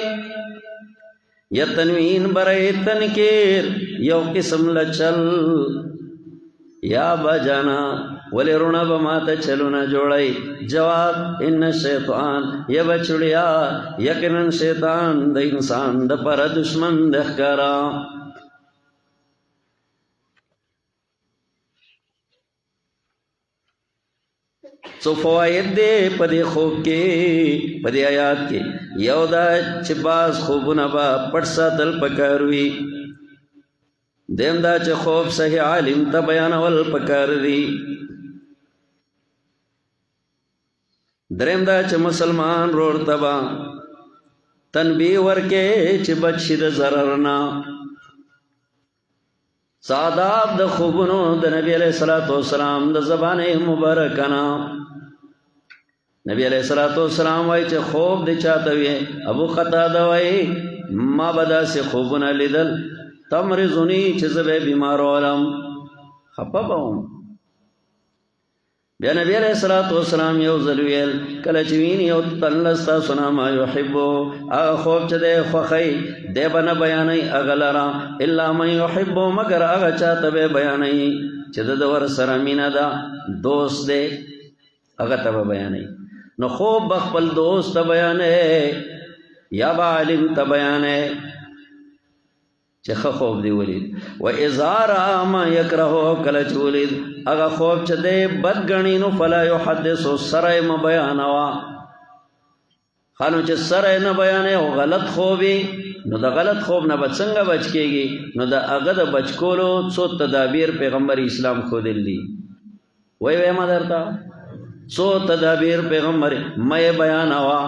یا تنوین برای تنکیر یو قسم لچل یا بجانا ولی رونا بماتا چلونا جوڑائی. جواب ان شیطان یا بچڑیا یقیناً شیطان دا انسان دا پر دشمن دخکارا. سو فوائد دے پدے خوب کے پدے آیات کے یو دا چھ باز خوبنا با پٹ ساتل پکاروی. دیم دا چھ خوب صحیح عالم تا بیانول پکار دی. دریم دا چھ مسلمان رور تبا تنبیہ ورکے چھ بچی دا ضررنا. ساداب دا خوبنو دا نبی علیہ السلام دا زبان مبارکنا. نبی علیہ السلام وائی چھ خوب دے چاہتا ہوئے. ابو قتادہ وائی ما بدا سے خوبنا لیدل تمرزونی چھ زبے بیمار علم خپا باؤں. بیا نبی علیہ السلام یو ذلویل کلچوین یو تنلستا سنا ما یحبو آغا خوب چھ دے خوخی دے بنا بیانی اغلرا اللہ من یحبو مگر آغا چاہتا بے بیانی چھ دور سرمین دا دوست دے آغا تبا بیانی. نو خوب بخپل دوست بیانے یا با علم تبیانے چھ خوب دی ولید. و ازارا ما یکرہو کلچ ولید اگا خوب چھ دے بدگنینو فلا یحدثو سرائے مبیانوا. خانو چھ سرائے نبیانے و غلط خوبی نو دا غلط خوب نہ بچنگا بچ کے گی نو دا اگد بچ کولو سو تدابیر پیغمبر اسلام خودل دی. وی ما درتا سو تدابیر پیغمبر مې بیان وا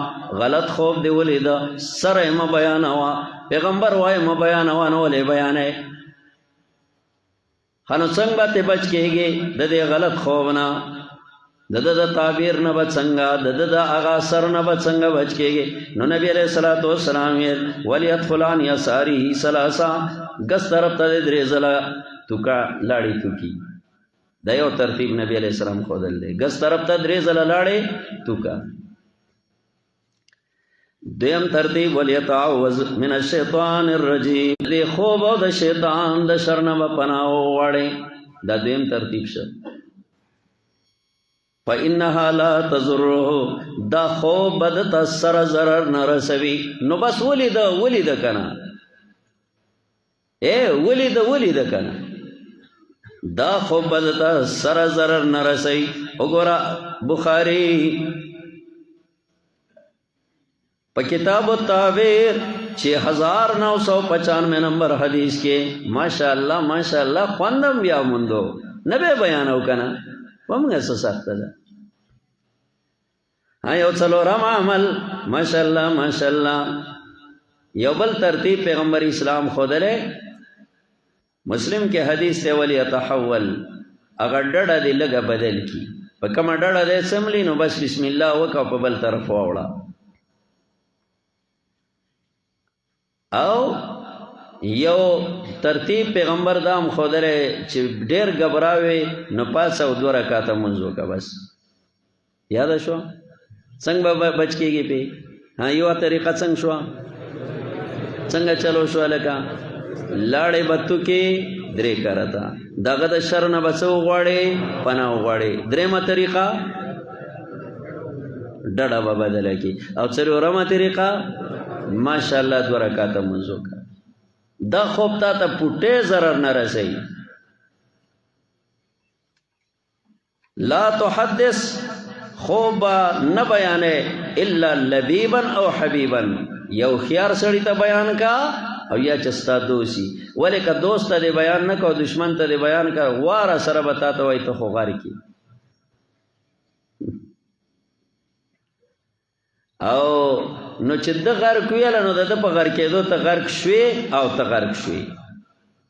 غلط خوب دی ولید سره مې بیان وا پیغمبر وای مې بیان وا نو ولې بیانې خنو څنګه ته بچ کېږي د دې غلط خوب نه د تعبیر نه بچ څنګه د هغه سر نه بچ څنګه بچ کېږي نو نبی علیہ الصلوۃ والسلام ولیت فلان یساری ثلاثه ګس طرف ته درې ځله توکا لاړې توکی دا یو ترتیب نبی علیہ السلام خودل دی ګس طرف ته درې ځله لاړې توکا دیم ترتیب ولیتعوذ من الشیطان الرجیم دې خوب او د شیطان د شر نه پناه وړي دا دیم ترتیب شه فإنها لا تضره دا خوب بد تسر ضرر نه رسوي نو بس ولید کنه ولید کنه دا خوب بد تسر ضرر نه رسوي وګوره بخاری په کتاب التعبیر 6995 نمبر حدیث کې ماشاءالله خوندم بیا مندو نبی بیانو کنه ومغه سخت ده یو څلورم عمل ماشاءالله یو بل ترتیب پیغمبر اسلام خودره مسلم کې حدیث ته ولی يتحول اگر ډډه دی لګه بدل کی په کومه ډډه ده سملی نو بس بسم الله وکاو په بل طرف واوړه او یو ترتیب پیغمبر دام خودره چې ډیر غبراوي نو پاس او 2 رکعات منځو کا بس یاد شو څنګه بچ کېږي په یو طریقه څنګه شو څنګه چلو شو لکه لاړې بتو کې درې کرتا دغه د شر نه بچو غواړي پناه غواړي درېمه طریقه ډډه به بدل کی او څلورمه طریقه ماشاءالله 2 رکعات منځو کا دا خوب تا ته پټه zarar نه رسي لا تحدث خوب نه بیانې الا لبيبا او حبيبا یو خيار سړی ته بیان کا او یا چستا دوسی ولې کا دوست ته بیان نه کو دشمن ته بیان کا واره سره بتا ته وای ته خو غاری کی او نو چې د غرق ویل نو د په غرق کېدو ته غرق شوي او ته غرق شوي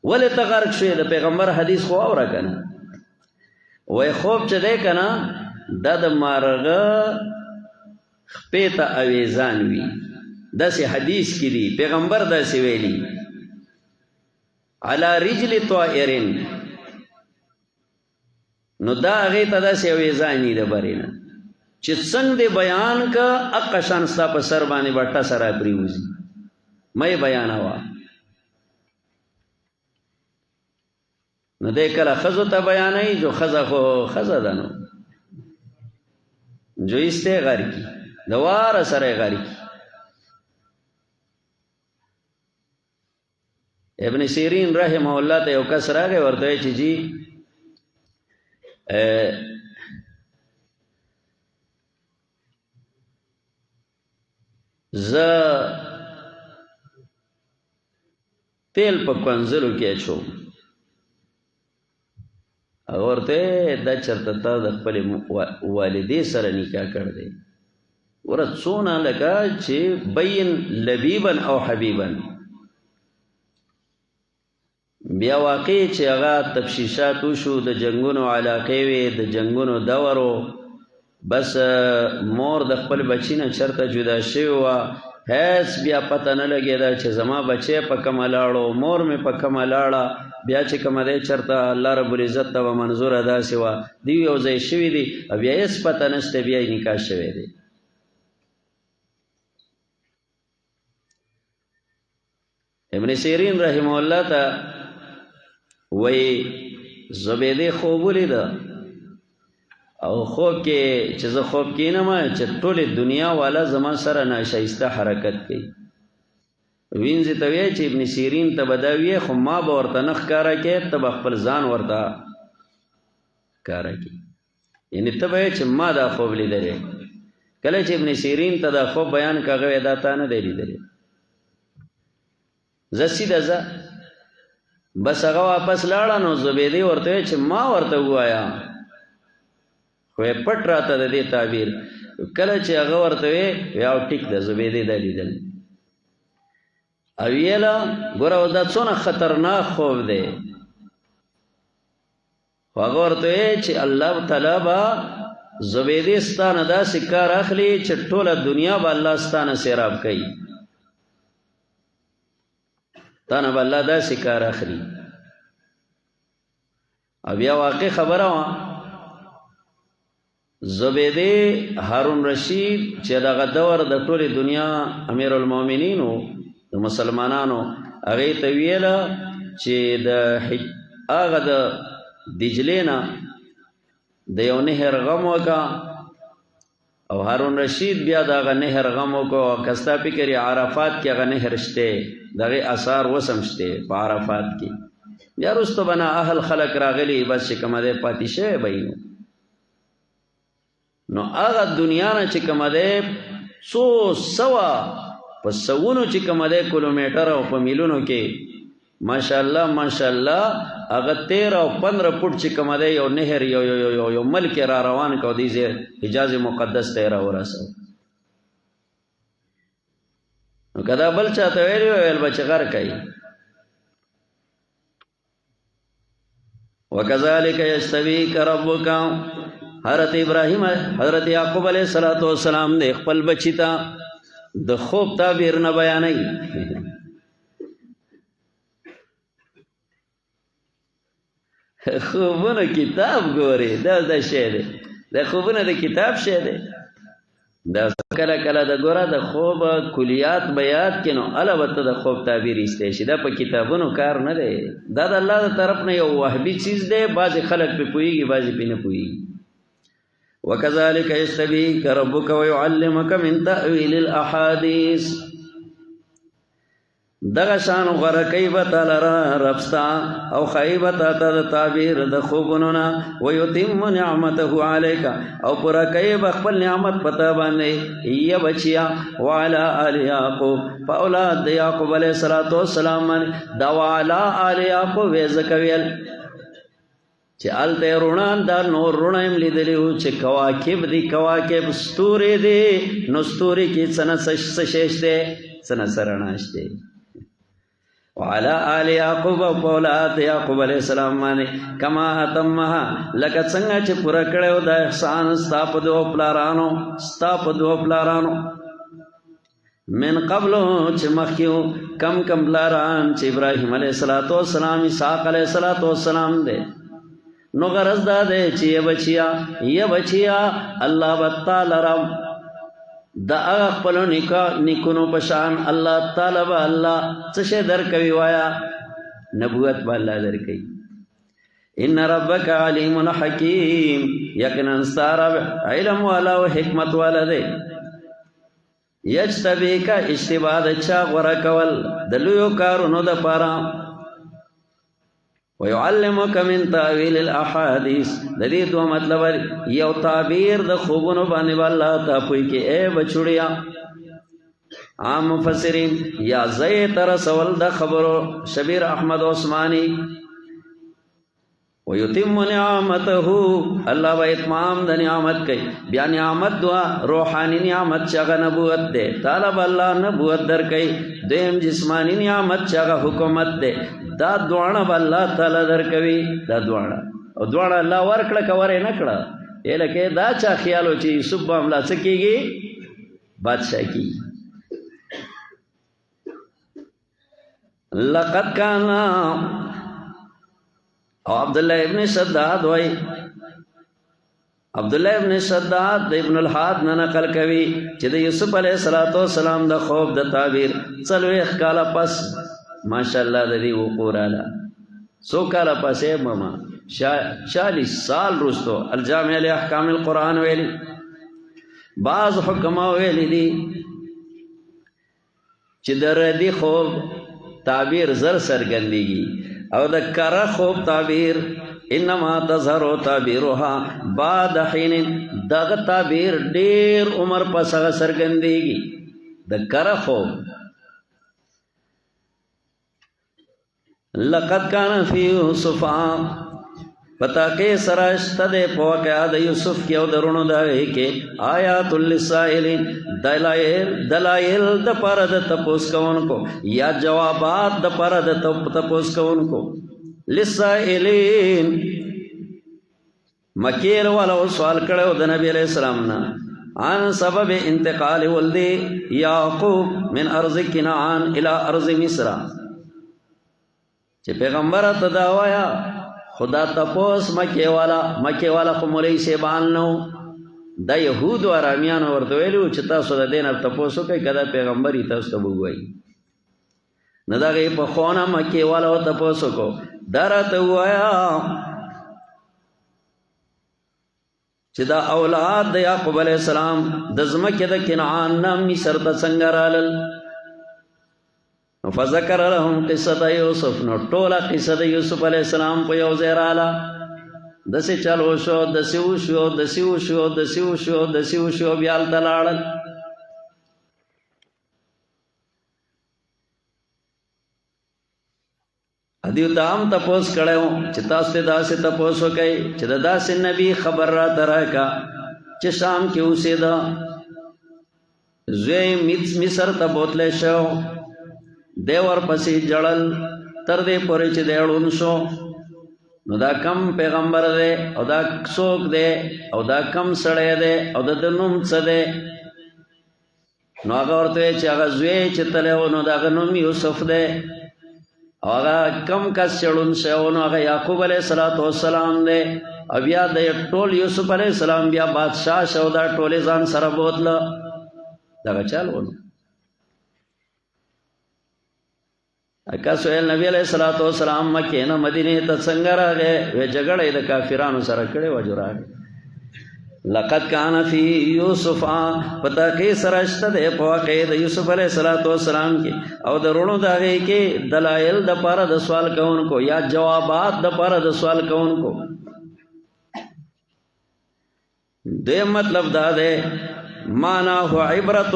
ولې ته غرق شوي د پیغمبر حدیث خو اوره کنه وای خوب چې ده کنه د مارغه خپې ته اویزان وی داسې حدیث کې دی پیغمبر داسې ویلي علی رجل طائرن نو دا هغې ته داسې اویزانې د برینه چې څنګه دې بیان کا اقشان ستا په سر باندې بټه سره پریوزي مې بیانوا نو دې کله خزو ته بیانای جو خزا خو خزا دنو جو استه غر کی دوار سره غر کی ابن سیرین رحمه الله ته یو کس راغی ورته چې جی ز تیل په کنزلو کې اچو اورته دا چرته تا د خپل والدې سره نکاح کړ دې ورڅونه لکه چې بین لبیبا او حبیبا بیا واقع چې هغه تفشیشات شو د جنگونو علاقې وي د جنگونو دورو بس مور د خپل بچی نه چرته جدا شوی و هیڅ بیا پته نه لګیدا چې زما بچی په کومه لاړو مور مې په کومه لاړه بیا چې کومه دی چرته الله رب العزت ته منظور ادا سی و دی یو ځای شوی دی بیا هیڅ پته نشته بیا نکاح شوی دی ابن سیرین رحمه الله ته وی زبیده خوب ولیده او خوب کې چې زه خوب کینم چې ټوله دنیا والا زما سره ناشایسته حرکت کوي وینځي ته وی چې ابن سیرین ته بداوی خو ما به ورته نخ کارا کې ته خپل ځان ورته کارا کې یعنی ته به چې ما دا خوب لیدلې کله چې ابن سیرین ته دا خوب بیان کاغه ادا تا نه دی لیدلې زسیده ز بس هغه واپس لاړه نو زبیدی ورته چې ما ورته وایا وې پټ راته د دې تعبیر کله چې هغه ورته وی او ټیک ده زبیدې د لیدل او ویلا ګوره دا څونه خطرناک خوب دی هغه ورته چې الله تعالی با زبیدې ستانه داسې کار اخلي چې ټوله دنیا به الله ستانه سیراب کوي تانه به الله داسې کار اخلي او بیا واقع خبره وه زبیدې هارون رشید چې دغه دور د ټولې دنیا امیر المؤمنینو د مسلمانانو هغې ته ویله چې هغه د دجلې نه د یو نهر غم وکړه او هارون رشید بیا د هغه نهر غم وکړو که ستا فکر یې عرفات کې هغه نهر شته د هغې اثار اوس هم شته په عرفات کې بیا وروسته به نه اهل خلک راغلي بس چې کومه دی پاتې شوی به نو هغه دنیا نه چې کومه دی څو سوه په سوونو چې کومه دی کیلومیټر او په میلونو کې ماشاءالله ماشاءالله هغه 13 او 15 فوټ چې کومه دی یو نهر یو ملک را روان کو دی حجاز مقدس ته را ورسو نو کدا بل چاته ویل بچ غر کوي وکذالک یستویک ربک حضرت ابراهیم حضرت یعقوب علیہ الصلوۃ والسلام د خپل بچی ته د خوب تعبیر نه بیانای خوبونه کتاب ګوري دا شی دی د خوبونه د کتاب شی دی دا کله کله د ګوره د خوب کلیات بیات کینو البته د خوب تعبیر ایسته شي دا په کتابونو کار نه دی دا د الله تر طرف نه یو وهبي چیز دی بعض خلک په پويږي بعض په نه پويږي وکذالک یستبیک ربک ويعلمک من تأویل الاحاديث دغه شان غره کوي به تعالی ربستا او خیبت ته د تعبیر د خوبونو نه ويتم نعمته عليك او پر کوي به خپل نعمت پتا باندې یا بچیا وعلى آل یعقوب فاولاد د یعقوب علیہ الصلوۃ والسلام دا وعلى آل یعقوب زکویل چې الته رونان دا نور رونایم لیدلیو چې کواکب دي کواکب ستوري دي نو ستوري کې څنګه سشته څنګه سرناشته وعلى آل یعقوب او اولاد یعقوب علیہ السلام باندې کما اتمها لکه څنګه چې پوره کړو د احسان ستاپ دو پلارانو من قبل چې مخکیو کم پلاران چې ابراهیم علیہ السلام اسحاق علیہ السلام دے نو غرض دا دے چې یا بچیا الله تعالی رب دا خپل نیکونو پشان الله تعالی با الله څه شي درکوي وایا نبوت با الله درکوي ان ربک علیم حکیم یقینا ستاره علم والا او حکمت والا دی یجتبیک اشتباه چا غره کول د لوی کارونو د پاره ويعلمك من تاويل الاحاديث د دې دوه مطلب یو تعبیر د خوبونو باندې الله ته پوي کې اے بچړیا عام مفسرین یا زئی تر سوال د خبرو شبیر احمد عثماني ويتم نعمته الله به اتمام د نعمت کوي بیا نعمت دعا روحاني نعمت چې نبوت ده طالب الله نبوت در کوي دیم جسمانی نعمت چې حکومت ده دا دوانه الله تعالی در کوي دا دوانه او دوانه الله ورکړه کوره نه کړه الکه دا چا خیالو چې یوسف باملا سکیږي بادشاہ کی لقد کان او عبداللہ ابن شداد وای عبداللہ ابن شداد د ابن الحاد نه نقل کوي چې د یوسف علیہ السلام د خوب د تعبیر څلوېښت کاله پس ماشاءالله د دې وقوع رااله څو کاله پسې ماما 40 سال وروسته الجامع لاحکام القرآن ویلي بعض حکما ویلي دي چې د ردی خوب تعبیر زر سرګندېږي او د کره خوب تعبیر انما تظهر تعبیرها بعد حين دغه تعبیر ډیر عمر پس هغه سرګندېږي د کره خوب لقد كان في يوسف پتا کې سراشته ده په واقعا د یوسف کې او درونو دا کې آیات للسائلین دلائل د پر د تپوس کوونکو یا جوابات د پر د تپوس کوونکو للسائلین مکیر والا سوال کړو د نبی علیہ السلام نه عن سبب انتقال ولد یعقوب من ارض کنعان الى ارض مصر چې پیغمبر ته دا وایا خدا تپوس مکه والا خو مولوی شیبان نو دا يهود او ارامیان ورته ویلو چې تاسو د دین تپوس کوي کدا پیغمبر تاسو ته وګوي نه دا غي په خونه مکه والا تپوس کو درته وایا چې دا اولاد د یعقوب علیہ السلام د زمکه د کنعان نام مصر ته څنګه رالل فذكر لهم قصه یوسف نو ټوله قصه د یوسف علیہ السلام په یو ځای رااله دسه چلو شو دسیو شو بیا تلاړل ادیو دام تپوس کړو چې تاسو ته داسې تپوس وکړي چې د داسې نبی خبر را تراکا چې شام کې اوسېدا زوی مصر ته بوتلې شو دیور پسې جړل تر دې پورې چې دیړون شو نو دا کم پیغمبر دی او دا څوک دی او دا کم سړی دی او د نوم څه دی نو هغه ورته چې هغه زوی چې تلو نو دا نوم یوسف دی او هغه کم کس چړون شو نو هغه یعقوب علیہ السلام دی او بیا د ټول یوسف علیہ السلام بیا بادشاہ شو دا ټول ځان سره بوتله دا چالو اکا سویل نبی علیہ السلام مکه نه مدینه ته څنګه راغې و جګړې د کافرانو سره کړې و جوړه لقد کان فی یوسف پتا کې سرشت ده په واقع د یوسف علیہ السلام کې او درونو داغه کې دلایل د پاره د سوال کوونکو یا جوابات د پاره د سوال کوونکو دې مطلب دا ده مانا هو عبرت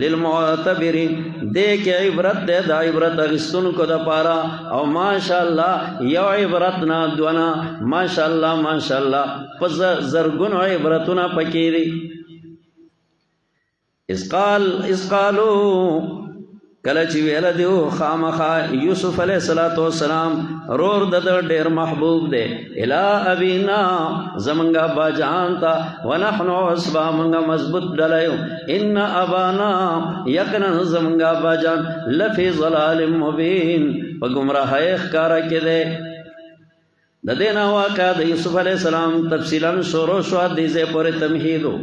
للمعتبرین دې کې عبرت ده د عبرت غستون کو د پاره او ماشاءالله یو عبرت نه دونه ماشاءالله پس زرګون عبرتونه پکې دي اسقالو کله چې ویل دیو خامخا یوسف علیہ السلام رور د ډیر محبوب دی الا ابینا زمنګا باجان تا ونحن اسبا منګا مضبوط دلایو ان ابانا یقنا زمنګا باجان لفی ضلال مبین په گمراهی ښکارا کې دی د دې نه واقع د یوسف علیہ السلام تفصیلا شروع شو د دې پورې تمهیدو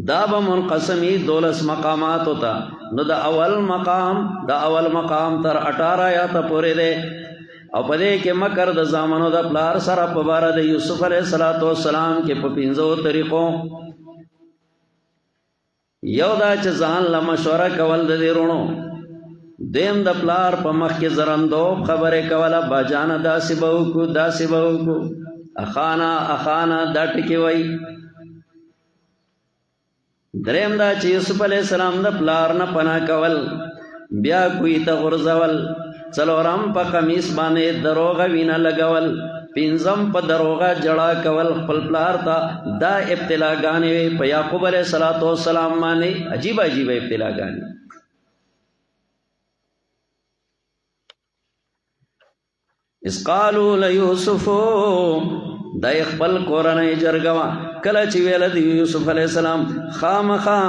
دا به منقسمی 12 مقامات ہوتا نو دا اول مقام تر 18 آیات پورې ده او په دې کې مکر د زامنو د پلار سره په بار د یوسف علیہ السلام کې په 15 طریقو یو دا چې ځان له مشوره کول د دیرونو دیم د پلار په مخ کې زرندو خبره کوله باجان داسې بهو کو اخانا دا ټکی وای دریم دا چې یوسف علیہ السلام د پلار نه پناه کول بیا کوی ته غرزول څلورم په قمیص باندې دروغه وینا لګول پنځم په دروغه جړه کول خپل پلار ته دا ابتلاګانې په یعقوب علیہ السلام باندې عجیب ابتلاګانې اس قالوا ليوسف دای خپل کورنۍ جرګوا کله چې ویل دی یوسف علیہ السلام خامخا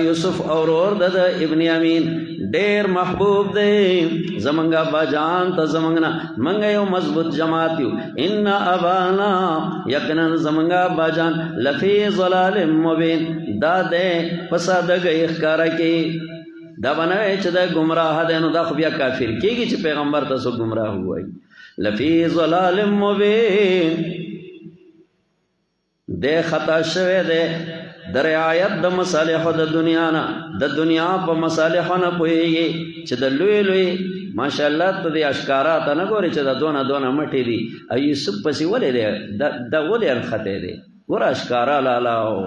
یوسف اور د ابن یمین ډیر محبوب دی زمنګا باجان ته زمنګنا منګ یو مضبوط جماعت یو ان ابانا یقینا زمنګا باجان لفی ضلال مبین دا دې فساد گئی ښکارا کی دا بنوي چې دا گمراه ده نو دا خو بیا کافر کیږي چې پیغمبر تاسو گمراه وای لفی ظلال مبین دے خطا شوه دے در رعایت د مصالح د دنیا نه د دنیا په مصالح نه پويږي چې د لوی ماشاءالله ته د اشکارات نه ګوري چې د دونه مټي دي ایوسف پسې ولې دی دا ولې انخته دی ور اشکارا لالا او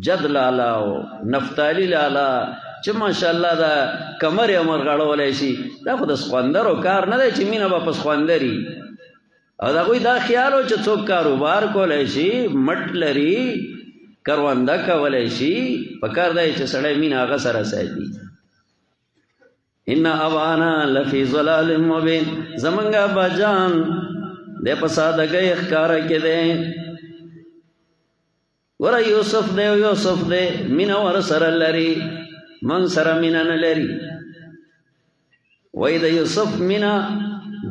جد لالا او نفتالی لالا چې ماشاءالله دا کمر یې عمر غړولی شي دا خو د سخوندرو کار نه دی چې مینه به په سخوندري او د هغوی دا خیال و چې څوک کاروبار کولی شي مټ لري کرونده کولی شي په کار دی چې سړی مینه هغه سره ساتي ان ابانا لفی ضلال مبین زمونږ اباجان دی په سادګۍ ښکاره کې دی ګوره یوسف دی یوسف دی مینه ورسره لري من سره مینه نه لري وای د یوسف مینه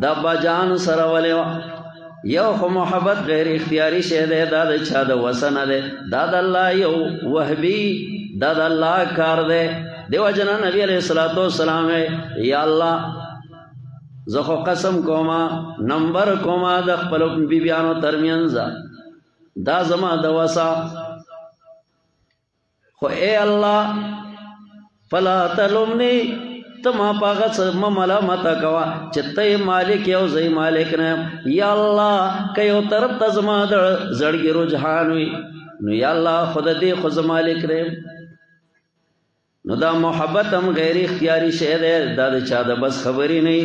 د اباجان سره ولې وه یو خو محبت غیر اختیاري شی دی دا د چا د وسه نه دی دا د الله یو وهبي دا د الله کار دی دیو جنا نبی علیہ الصلوۃ والسلام یا الله زه خو قسم کوما نمبر کوما د خپل بیبیانو ترمنځ دا زما د وسه خو اے الله فلا تلومنی تما پاغت ما ملامت کوا چې ته مالک یو زئی مالک نه یا الله کيو طرف ته زما د زړګي رجحان وي نو یا الله خود دې خود مالک رې نو دا محبت هم غیر اختیاري شی دی دا د چا د بس خبرې نه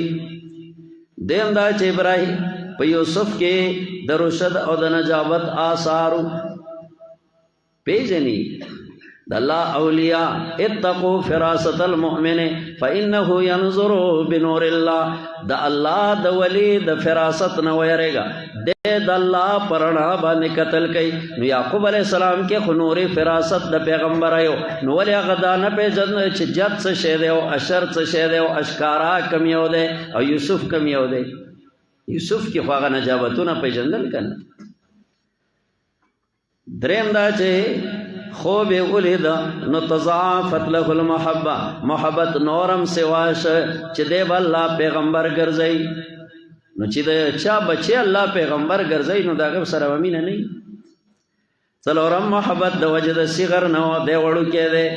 دیم دا چې ابراهیم په یوسف کې د رشد او د نجابت آثار پیژني د الله اولیاء اتقوا فراست المؤمن فانه ينظر بنور الله د الله د ولی د فراست نه ويرګا د الله پرنا باندې قتل کوي نو یعقوب علیہ السلام کې خنور فراست د پیغمبر ایو نو ولې غدا نه پیژن چې جد څه شه دی او اشر څه شه دی او اشکارا کم یو دی او یوسف کم یو دی یوسف کې خواغه نجابتونه پیژندل کنه دریم دا چې خوب ولید نو تضاعفت له المحبه محبت نورم سواش چې دی الله پیغمبر ګرځي نو چې د چا بچي الله پیغمبر ګرځي نو داغه سره ومینه نه څلورم محبت د وجد صغر نو دی وړو کې دی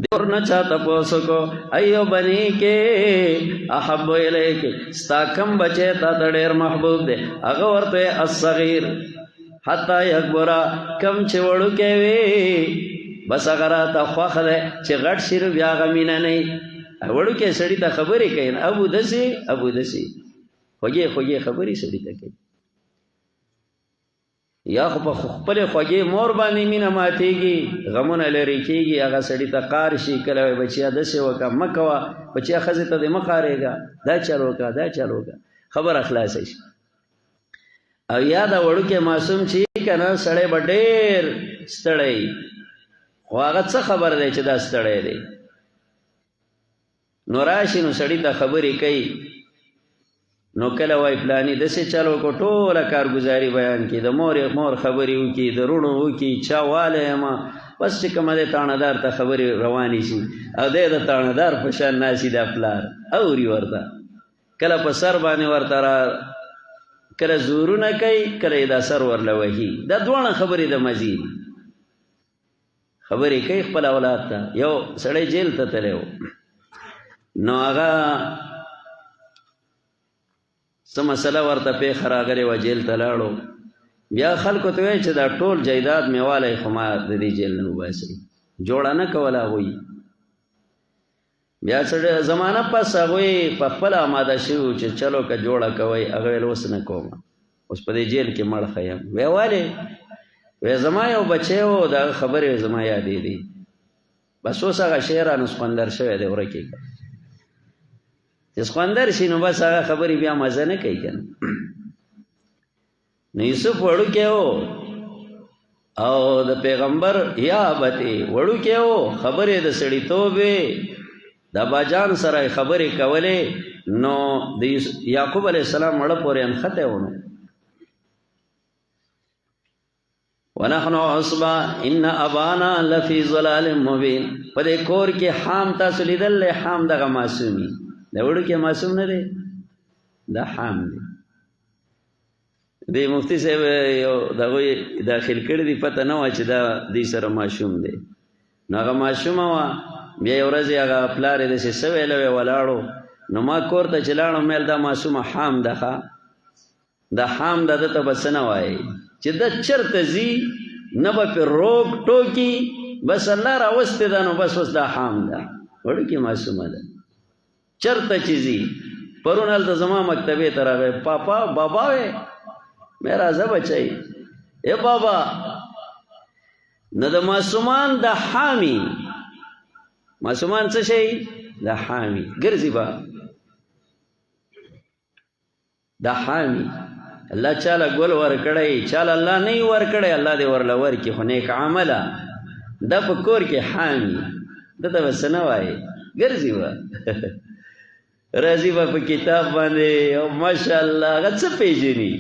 دور نه چاته پوسکو ایو بنی کې احب الیک ستا کم بچی تا ډېر محبوب دی هغه ورته الصغیر حتا یکبرا کم چې وړو کې وی بس هغه راته خوښ دی چې غټ شیر بیا غمینه نه وړو کې سړی ته خبرې کوي ابو دسی خوږې خبرې سړی ته کوي یا خو په خپل خوږې مور باندې مینه ماتېږي غمونه لري کېږي هغه سړی ته قار شي کله وایي بچیا داسې وکړه مه کوه بچیا ښځې ته دې مه قارېږه دا چل وکړه خبره خلاصه شي او یا دا وړوکی معصوم چې که نه سړی به ډېر ستړی خو هغه څه خبر دی چې دا ستړی دی نو راشي نو سړي ته خبرې کوي نو کله وای پلانی دسې چلو کو ټوله کارګزاري بیان کی د مور خبرې وکي د رونو وکي چا واله ما بس چې کومه د تانهدار ته خبرې روانې شي او د تانهدار په شان ناسي د پلار اوري ورته کله په سر باندې ورته را کله زورونه کوي کله دا سر ورله وهي دا دوه خبرې د مزید خبرې کوي خپل اولاد ته یو سړی جیل ته تلو نو هغه څه مسله ورته پیښه راغلې وه جیل ته لاړو بیا خلکو ته وایي چې دا ټول جایداد مې والی خو ما د دې جیل نه وباسئ جوړه نه کوله هغوی بیا زمانه پس هغوی په خپله اماده شوي چې چلو که جوړه کوئ هغه ویل اوس نه کومه اوس په دې جیل کې مړ ښه یم وی ولې وی زما یو بچی و د هغه خبرې زما یادې دي بس اوس هغه شی رانه سخوندر شوی دی ورکې چې سخوندر شي نو بس هغه خبرې بیا مزه نه کوي که نه نو یوسف وړوکی و او د پیغمبر یا بتې وړوکی و خبرې د سړیتوب وې د اباجان سره خبرې کولې نو د یعقوب علیه السلام مړه پورې انختی و نو ونحن عصبه ان ابانا لفی ضلال مبین په دې کور کې حام تاسو لیدل حام دغه معصومي د وړوکی معصوم نه دی دا حام دی د مفتی صاحب یو دغه داخل کړی دی پته نه وه چې دا دې سره معصوم دی نو هغه معصومه وه بیا یو ورځ هغه پلار یې داسې څه ویلی وی ولاړو نو ما کور ته چې لاړم میل دا معصومه حام ده دا حام ده ده ته به څه نه وایي چې ده چېرته ځي نه به پې روک ټوکي بس الله راوستې ده نو بس اوس دا حام ده وړوکې معصومه ده چرته چې ځي پرون هلته زما مکتبې ته راغی پاپا بابا وې مې راځه بچی اے بابا نو د معصومان د حامي معصومان څه شي د حامي ګرځي به د حامي الله چاله ګل ورکړی چاله الله نه ورکړی الله دې ورله ورکړي خو نیک عمله دا په کور کې حامي دته به څه نه وایي ګرځي به راځي به په کتاب باندې او ماشاءالله هغه څه پېژني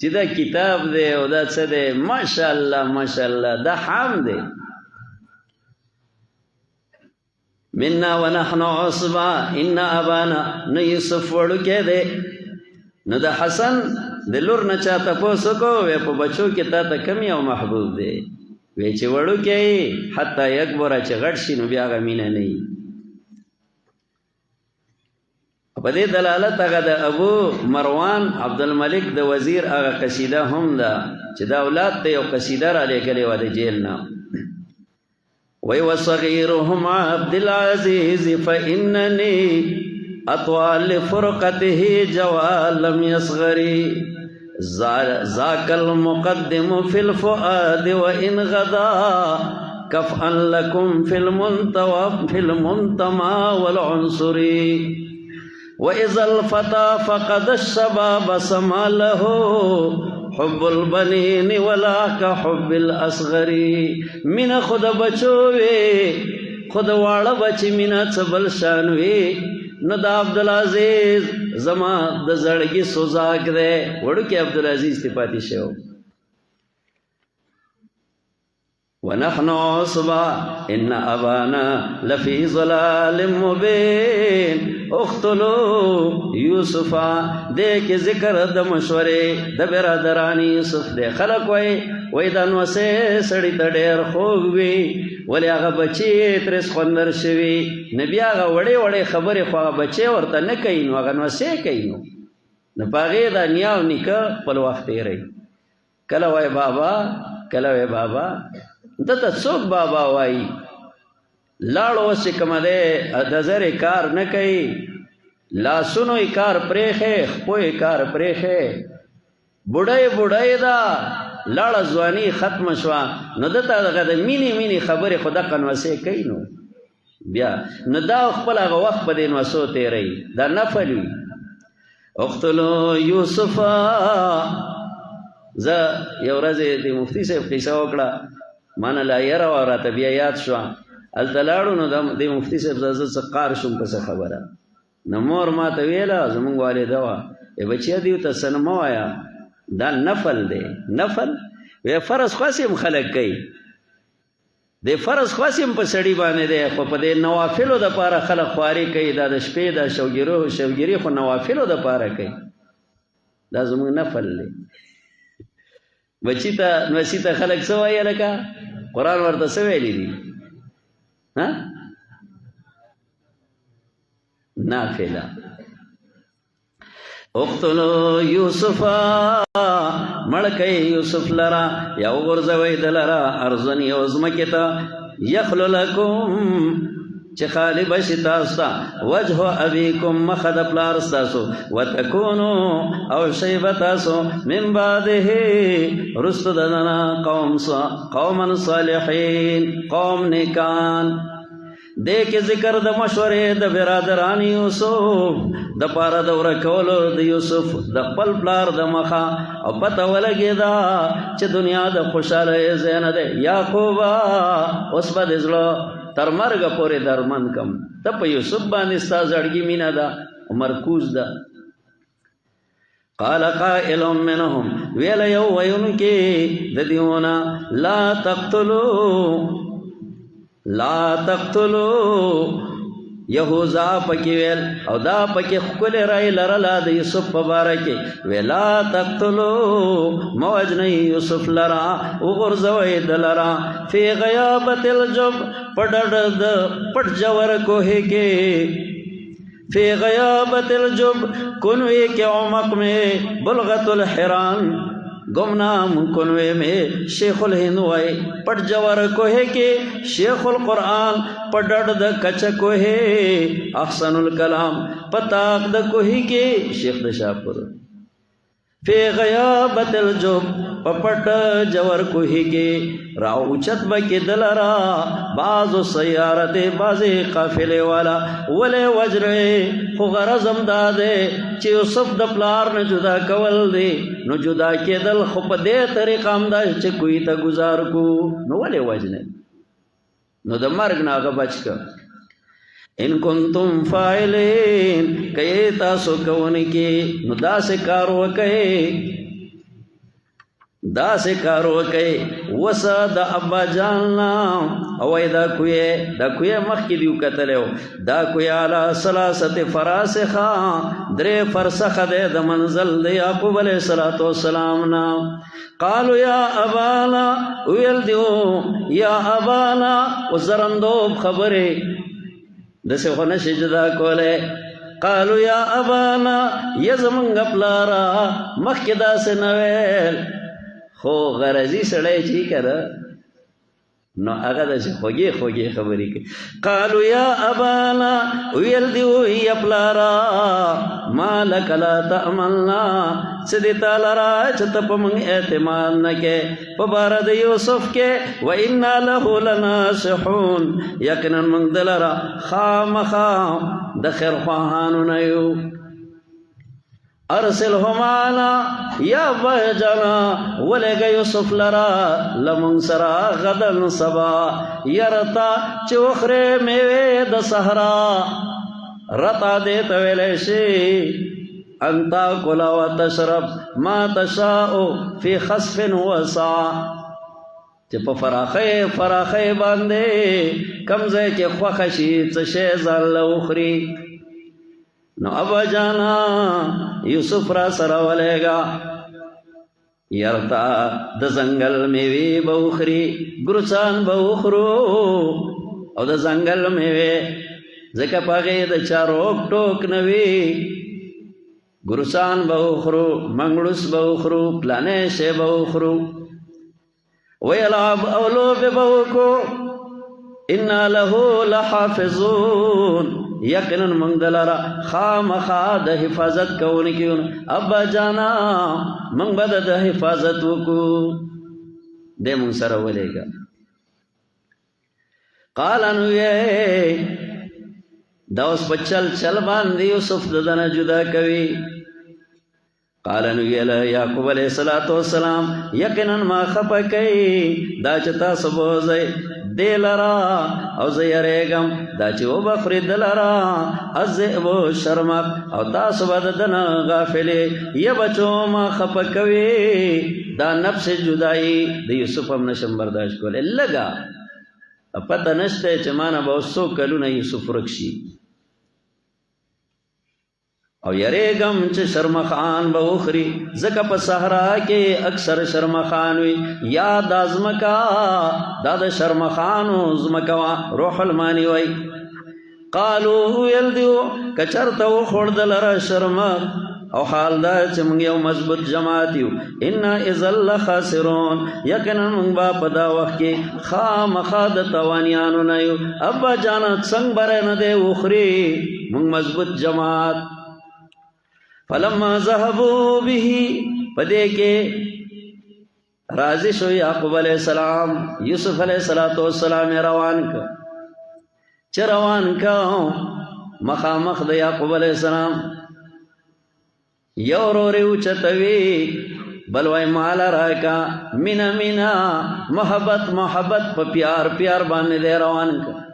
چې دا کتاب دی او دا څه دی ماشاءالله ماشاءالله دا حام دی منا ونحن عصبه ان ابانا نو یوسف وړوکی دی نو د حسن د لور نه چا تپوس وکړو وی په بچو کې تا ته کم یو محبوب دی وی چې وړوکی حتی یکبره چې غټ شي نو بیا هغه مینه نه وي په دې دلالت هغه د ابو مروان عبدالملک د وزیر هغه قصیده هم ده چې دا اولاد ته یو قصیده را لېږلې وه د جیل نه وی وصغیرهم عبد العزیز فاننی اطوال لفرقته جوال لم يصغري ذاك المقدم في الفؤاد وان غدا كفءا لكم في المنتمى والعنصر وإذا الفتى فقد الشباب سما له حب البنين ولا كحب الأصغر من خود بچوي خود واړه بچ مینا څبل شانوي نو د عبدالعزیز زما د زړګي سوزاک دی وړوکی عبدالعزیز ته پاتې شو ونحن عصبة إن أبانا لفي ضلال مبين اختلو یوسفا دیکھ ذکر د مشورې د برادرانی یوسف دی خلق وای د نوسې سړی ته ډېر خوږ وي ولې هغه بچی ترې سخوندر شوي نبي هغه وړې وړې خبرې خو هغه بچی ورته نه کوي نو هغه نوسې کوي نو په هغې د نیا او نیکه خپل وخت تېروي کله وای بابا کله وای بابا دته څوک بابا وایي لاړ اوس چې کومه دی د زرې کار نه کوي لاسونو یې کار پرېښی خپو یې کار پرېښی بوډۍ بوډۍ ده لاړه ځواني ختمه شوه نو دته دغه د مینې مینې خبرې خو دقه نوسې کوي نو بیا نو دا خپل هغه وخت په دې نوسو تېروي دا نفل وي اقتلو یوسفا زه یو ورځ د مفتي صاحب قصه وکړه مانه لا یره وه راته بیا یاد شوه هلته لاړو نو د مفتي صاحب زه څه قار شوم که څه خبره نو مور ما ته ویله زمونږ والده وه بچیا دیو ته څه نه مه وایه دا نفل دی نفل وی فرض خاص هم خلک کوي د فرض خاص هم په سړي باندې دی خو په دې نوافلو دپاره خلک خواري کوي دا د شپې دا شوګیري خو نوافلو دپاره کوي دا زمونږ نفل دی بچی ته نوسی ته خلک څه وایي لکه قرآن ورته څه ویلی دي نافله اقتلو یوسفا مړکئ یوسف لرا یا وغورځوئ د لرا ارضن یو ځمکې ته یخلو لکم چې خالی بشي تاسو ته وجه ابیکم مخه د پلار ستاسو وتکونو او شی به تاسو من بعده رستو د دنه قوما صالحین قوم نیکان دیکھ ذکر د مشورې د برادرانی یوسف د پاره د ورکولو د یوسف د خپل پلار د مخه او پته ولګېده چې دنیا د خوشحالۍ ځای نه دی یعقوبه اوس به د زړه تر مرګه پورې درمند کم ته په یوسف باندې ستا زړګي مینه ده مرکوز ده قال قائل منهم ویل یو ویونکي د دیونه لا تقتلوا یهوذا پکې ویل او دا پکې ښکلې رای لرله د یوسف په باره کې ویلا تقتلوا موجنئ یوسف لرا وغورځوئ د لرا فی غیابت الجب په ډډ د پټ جور کوهې کې فی غیابت الجب کنوی کے عمق میں بلغت الحران गुमनाम कुनवे में शेखुल हिंद वाई पट जवर कोहे के शेखुल कुरान पडड़ द कच कोहे अहसनुल कलाम पताक द कोही के शेख द शाहपुर फे गयाबतिल जुब पपट जवर कोही के राउचत बके दलरा बाज़ो सयारते बाज़े काफिले वाला वले वजरे खो गरज़म दादे चे यूसुफ द प्लार न जुदा कवल दे न जुदा के दल खो पदे तरीक़ाम दा चे कोई ता गुजार को न वले वजने न द मर्ग नागा बचका इन कुंतुम फाइलिन कये तासो कवन के न दा से कारो कये दा से कारो कये वसा दा अब्बा जानना अवै दा कुये मख की दियो कतले हो दा कुये आला सलासत फरासिखा द्रे फरसख दे द मंजल दे याकूब अलैहिस्सलाम ना कालू या अबाना उयल दियो या अबाना उजरंदोब खबरे दसे होने से जुदा कोले कालू या अबाना यजमंग प्लारा मखदा से नवेल हो गरजी सड़े जी कर नो आगा दसे खोगे खोगे खबरी के कालू या अबाना उयल दियो या प्लारा मालक ला तअमलना सिदी तालरा चतप मंग एतमान न के पबारद यूसुफ के व इन्ना लहु लनासिहून यकिनन मंग दलरा खाम दखिर ख्वाहानु नयू अरसिल हुमाना या बहजना वलेग यूसुफ लरा लमुंसरा गदन सबा यरता चोखरे मेवे द सहरा रता दे तवेले से अंता कुला व तशरब मा तशाओ फी खस्फिन वसा चे फराखे बांधे कमजे के ख्वाखशी चशे जान लउखरी न अबा जाना यूसुफ रा सरा वलेगा यरता द जंगल मेवे बउखरी गुरसान बउखरो और द जंगल मेवे जका पागे द चारोक टोक नवी गुरसान बउखरो मंगलुस बउखरो प्लाने से बउखरो वयलाब अवलो बेबउको इन्ना लहु लहाफिजून यकिनन मंगदलरा खाम खाद हिफाजत कौन की अब्बा जाना मंग बद द हिफाजत को दे मुंग सर वलेगा कालन ये दौस बच्चल चल बांधी यूसुफ दना जुदा कवि कालन ये याकूब अलैहिस्सलाम यकिनन मा खपकई दाचता सबोजे देलरा औ जयरेगम दाची ओ बखरी दलरा अज़ेबो शर्मक औ तासु बददन गाफिले ये बचो मा खपकवे दा नफ्स जुदाई द यूसुफ हम नशम बर्दाश्त कोले लगा पता नशते चमाना बहुसो कलू न यूसुफ रक्षी और यरेगम च शर्म खान बउखरी जका प सहरा के अक्सर शर्म खान हुई या दाजमका दाद शर्म खानो जमकवा रोहल मानी वई कालू यल दियो कचरतो खोड़दलरा शर्म और हालदा चमंगियो मजबूत जमातियो इन्ना इज़ल खासिरून यकिनन मंग बा पदा वक्त के खाम खाद तवानियानो नयो अब्बा जाना संग बरे न दे उखरी मंग मजबूत जमात फलम्मा ज़हबू बिही पदे के राजी शो याकूब अलैहिस्सलाम यूसुफ अलैहिस्सलाम रवान का चरवान का मखामख द याकूब अलैहिस्सलाम योरो रे उचतवी बलवाई माला राका मीना मीना मोहब्बत प प्यार बाने दे रवान का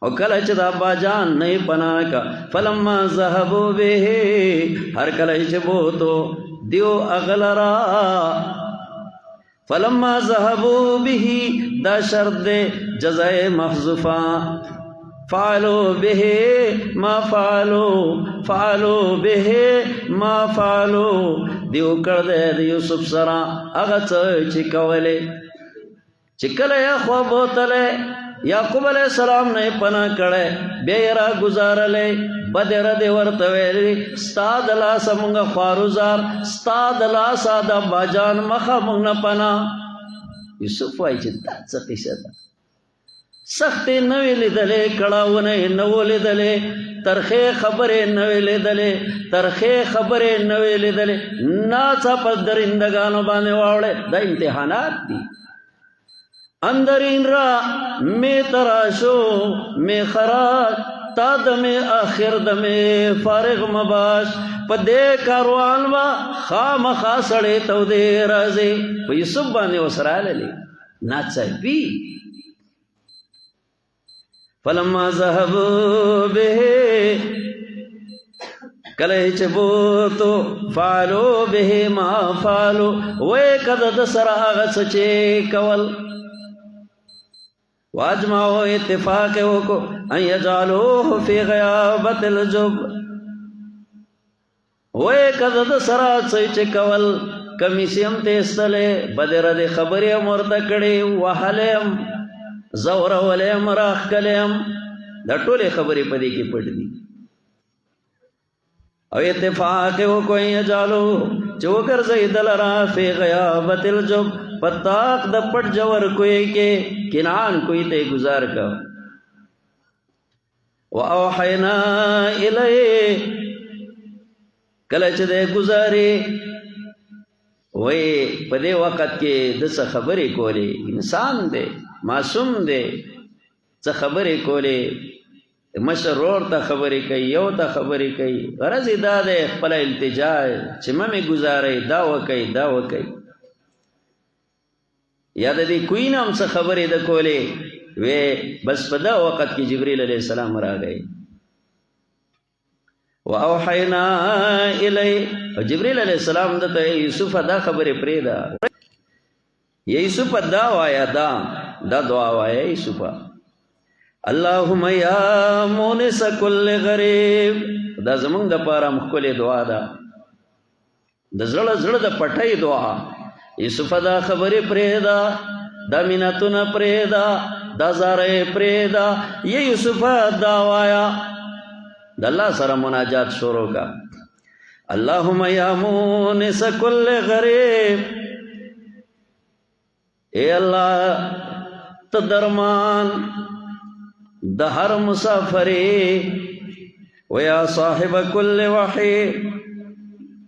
और कलच अब्बा जान नहीं पना का फलम्मा ज़हबू बिही हर कलच बो तो दियो अगलरा फलम्मा ज़हबू बिही दा शर्द जज़ाए महज़ूफा फ़ालो बिही मा फ़ालो बिही मा फ़ालो दियो कर दे यूसुफ सरा अगच चिकवले चिकले ख्वा बोतले یعقوب علیہ السلام نه پناه کړه بیا را گزارلې بدر دې ورته ویلې ستا د لاسه مونږ خوارزار ستا د لاسه د باجان مخه مونږ نه پناه یوسف وایي چې دا څه قصه ده سختې نه وې لیدلې کړاوونه یې نه وې لیدلې ترخې خبرې نه وې لیدلې ترخې خبرې نه وې لیدلې ناڅاپه درندګانو باندې واوړې دا امتحانات دي اندرین را میں تراشو میں خراج تا دمے آخر دمے فارغ مباش پا دے کاروان با خام خاسڑے تو دے رازے پا یوسف بانے وسرالے لے ناچا بی فلما ذهبوا به کله چې بوتو فعلوا به ما فعلوا وې کده د سره هغه څه کول واجمعوا اتفاق وکړو ان يجعلوه في غيابة الجب وې کده د سره څه کول کمیسیم تېستلې بدر د خبرې مرته کړې وهلم زور ولیم راخ کلیم دا ټولې خبرې پدې کې پټ دي او اتفاق وکوي جالو چوکر زید لرا فی غیابت الجب پتاق د پټ جوور کوي کې کنان کوي ته گزار کا واوحینا الی کله چې د گزاري وې په دې وخت کې د څه خبرې کولې انسان دی معصوم دی څه خبرې کولې مشرور ته خبرې کوي یو ته خبرې کوي غرض دا دی خپل التجا چې مې گزارې دا وکي دا وکي یا د دې کوی نام څه خبرې د کولې وې بس په دا وخت کې جبرئیل علیه السلام راغی واوحینا الی او جبرئیل علیہ السلام دته یوسف دا خبره پریدا یوسف دا وایا دا دعا وایا یوسف اللهم یا مونس کل غریب دا زمونږ د پاره مخکله دعا ده د زړه د پټای دعا یوسف دا خبره پریدا دا میناتونه پریدا دا زاره پریدا یوسف دا وایا د الله سره مناجات شروع کا اللهم یا مونس کل غریب اے اللہ تدرمان د هر مسافری ویا صاحب کل وحی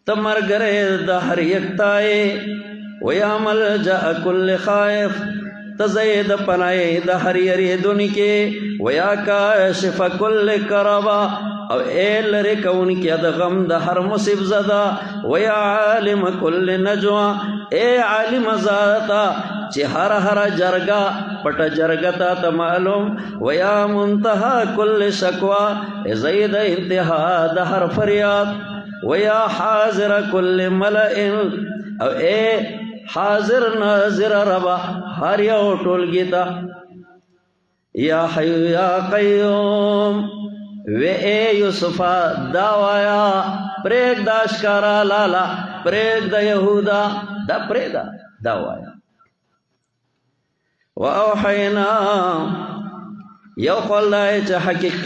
تمرګره د هر یکتای ویا ملجا کل خائف تزید پنای د هر یریدون کې ویا کاشف کل کربا او اے لری کون کیا د غم د هر مصیب زدا ویا عالم کل نجوا اے عالم ذاتا چې هر جرگا پټ جرگتا ته معلوم ویا منتهى کل شکوا زید انتها د هر فریاد ویا حاضر کل ملئ او اے حاضر ناظر ربا هر یو ټولګی تا یا حی یا قیوم وے اے یوسفا داوایا پریک داشکارا لالا پریک دا یہودا دا پریدا داوایا واوحینا یو قول دائی چا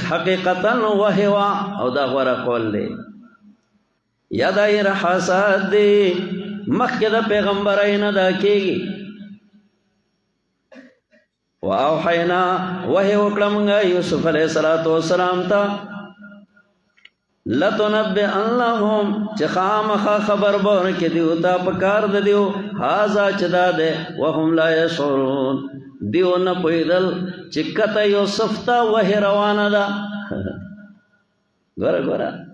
حقیقتا وحیوا او دا غورا قول دے یا دائی رحاسات دی مخی دا پیغمبر اینا دا کیگی واوحینا وحی وکړمږه یوسف علیہ السلام ته لتنبئن لهم چې خامخا خبر بور کې دیو تا پکار د دیو هاذا چدا ده وهم لا يشعرون دیو نه پویدل چې کته یوسف ته وحی روانه ده ګوره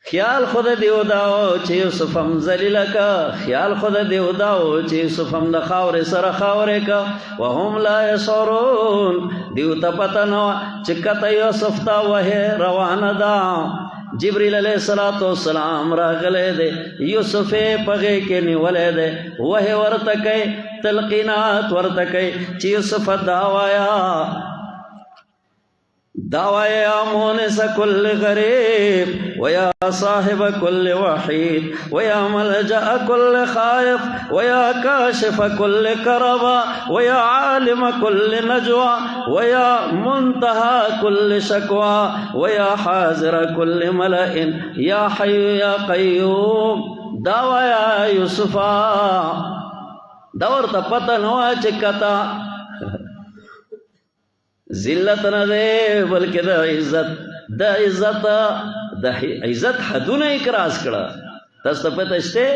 خیال خود دیو داو چې یوسف هم ذلیل کا خیال خود دیو داو چې یوسف هم د خاور سره خاورې کا وهم لا يشعرون دیو ته پته نو چې کته یوسف ته وحی روانه ده جبريل علیہ السلام راغله دے یوسف پغه کې نیولې دے وحی ورته کوي تلقینات ورته کوي چې یوسف دا وایا دعوى يا مونس كل غريب ويا صاحب كل وحيد ويا ملجأ كل خائف ويا كاشف كل كربا ويا عالم كل نجوى ويا منتهى كل شكوى ويا حاضر كل ملأ يا حي يا قيوم دعوى يا يوسفا دور ته پته نه وه چې کته ذلت نه دی بلکې د عزت حدونه یې کراس کړه. تاسو ته پته شته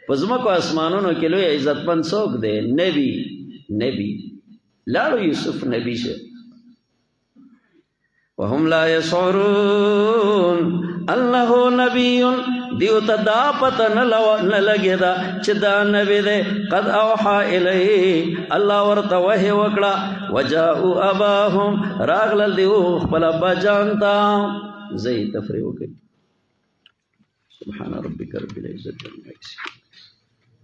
په ځمکو اسمانونو کې لوی عزتمند څوک دی؟ نبی لاړو یوسف نبی شه. وهم لا يشعرون انه نبی دیو ته دا پته نه لګېده چې دا نبی دی. قد اوحى الیه الله ورته وحی وکړه. وجاءوا اباهم راغلل دیو خپل ابا جان ته. زه یې تفریح وکړئ. سبحان ربک رب العزة عما یصفون.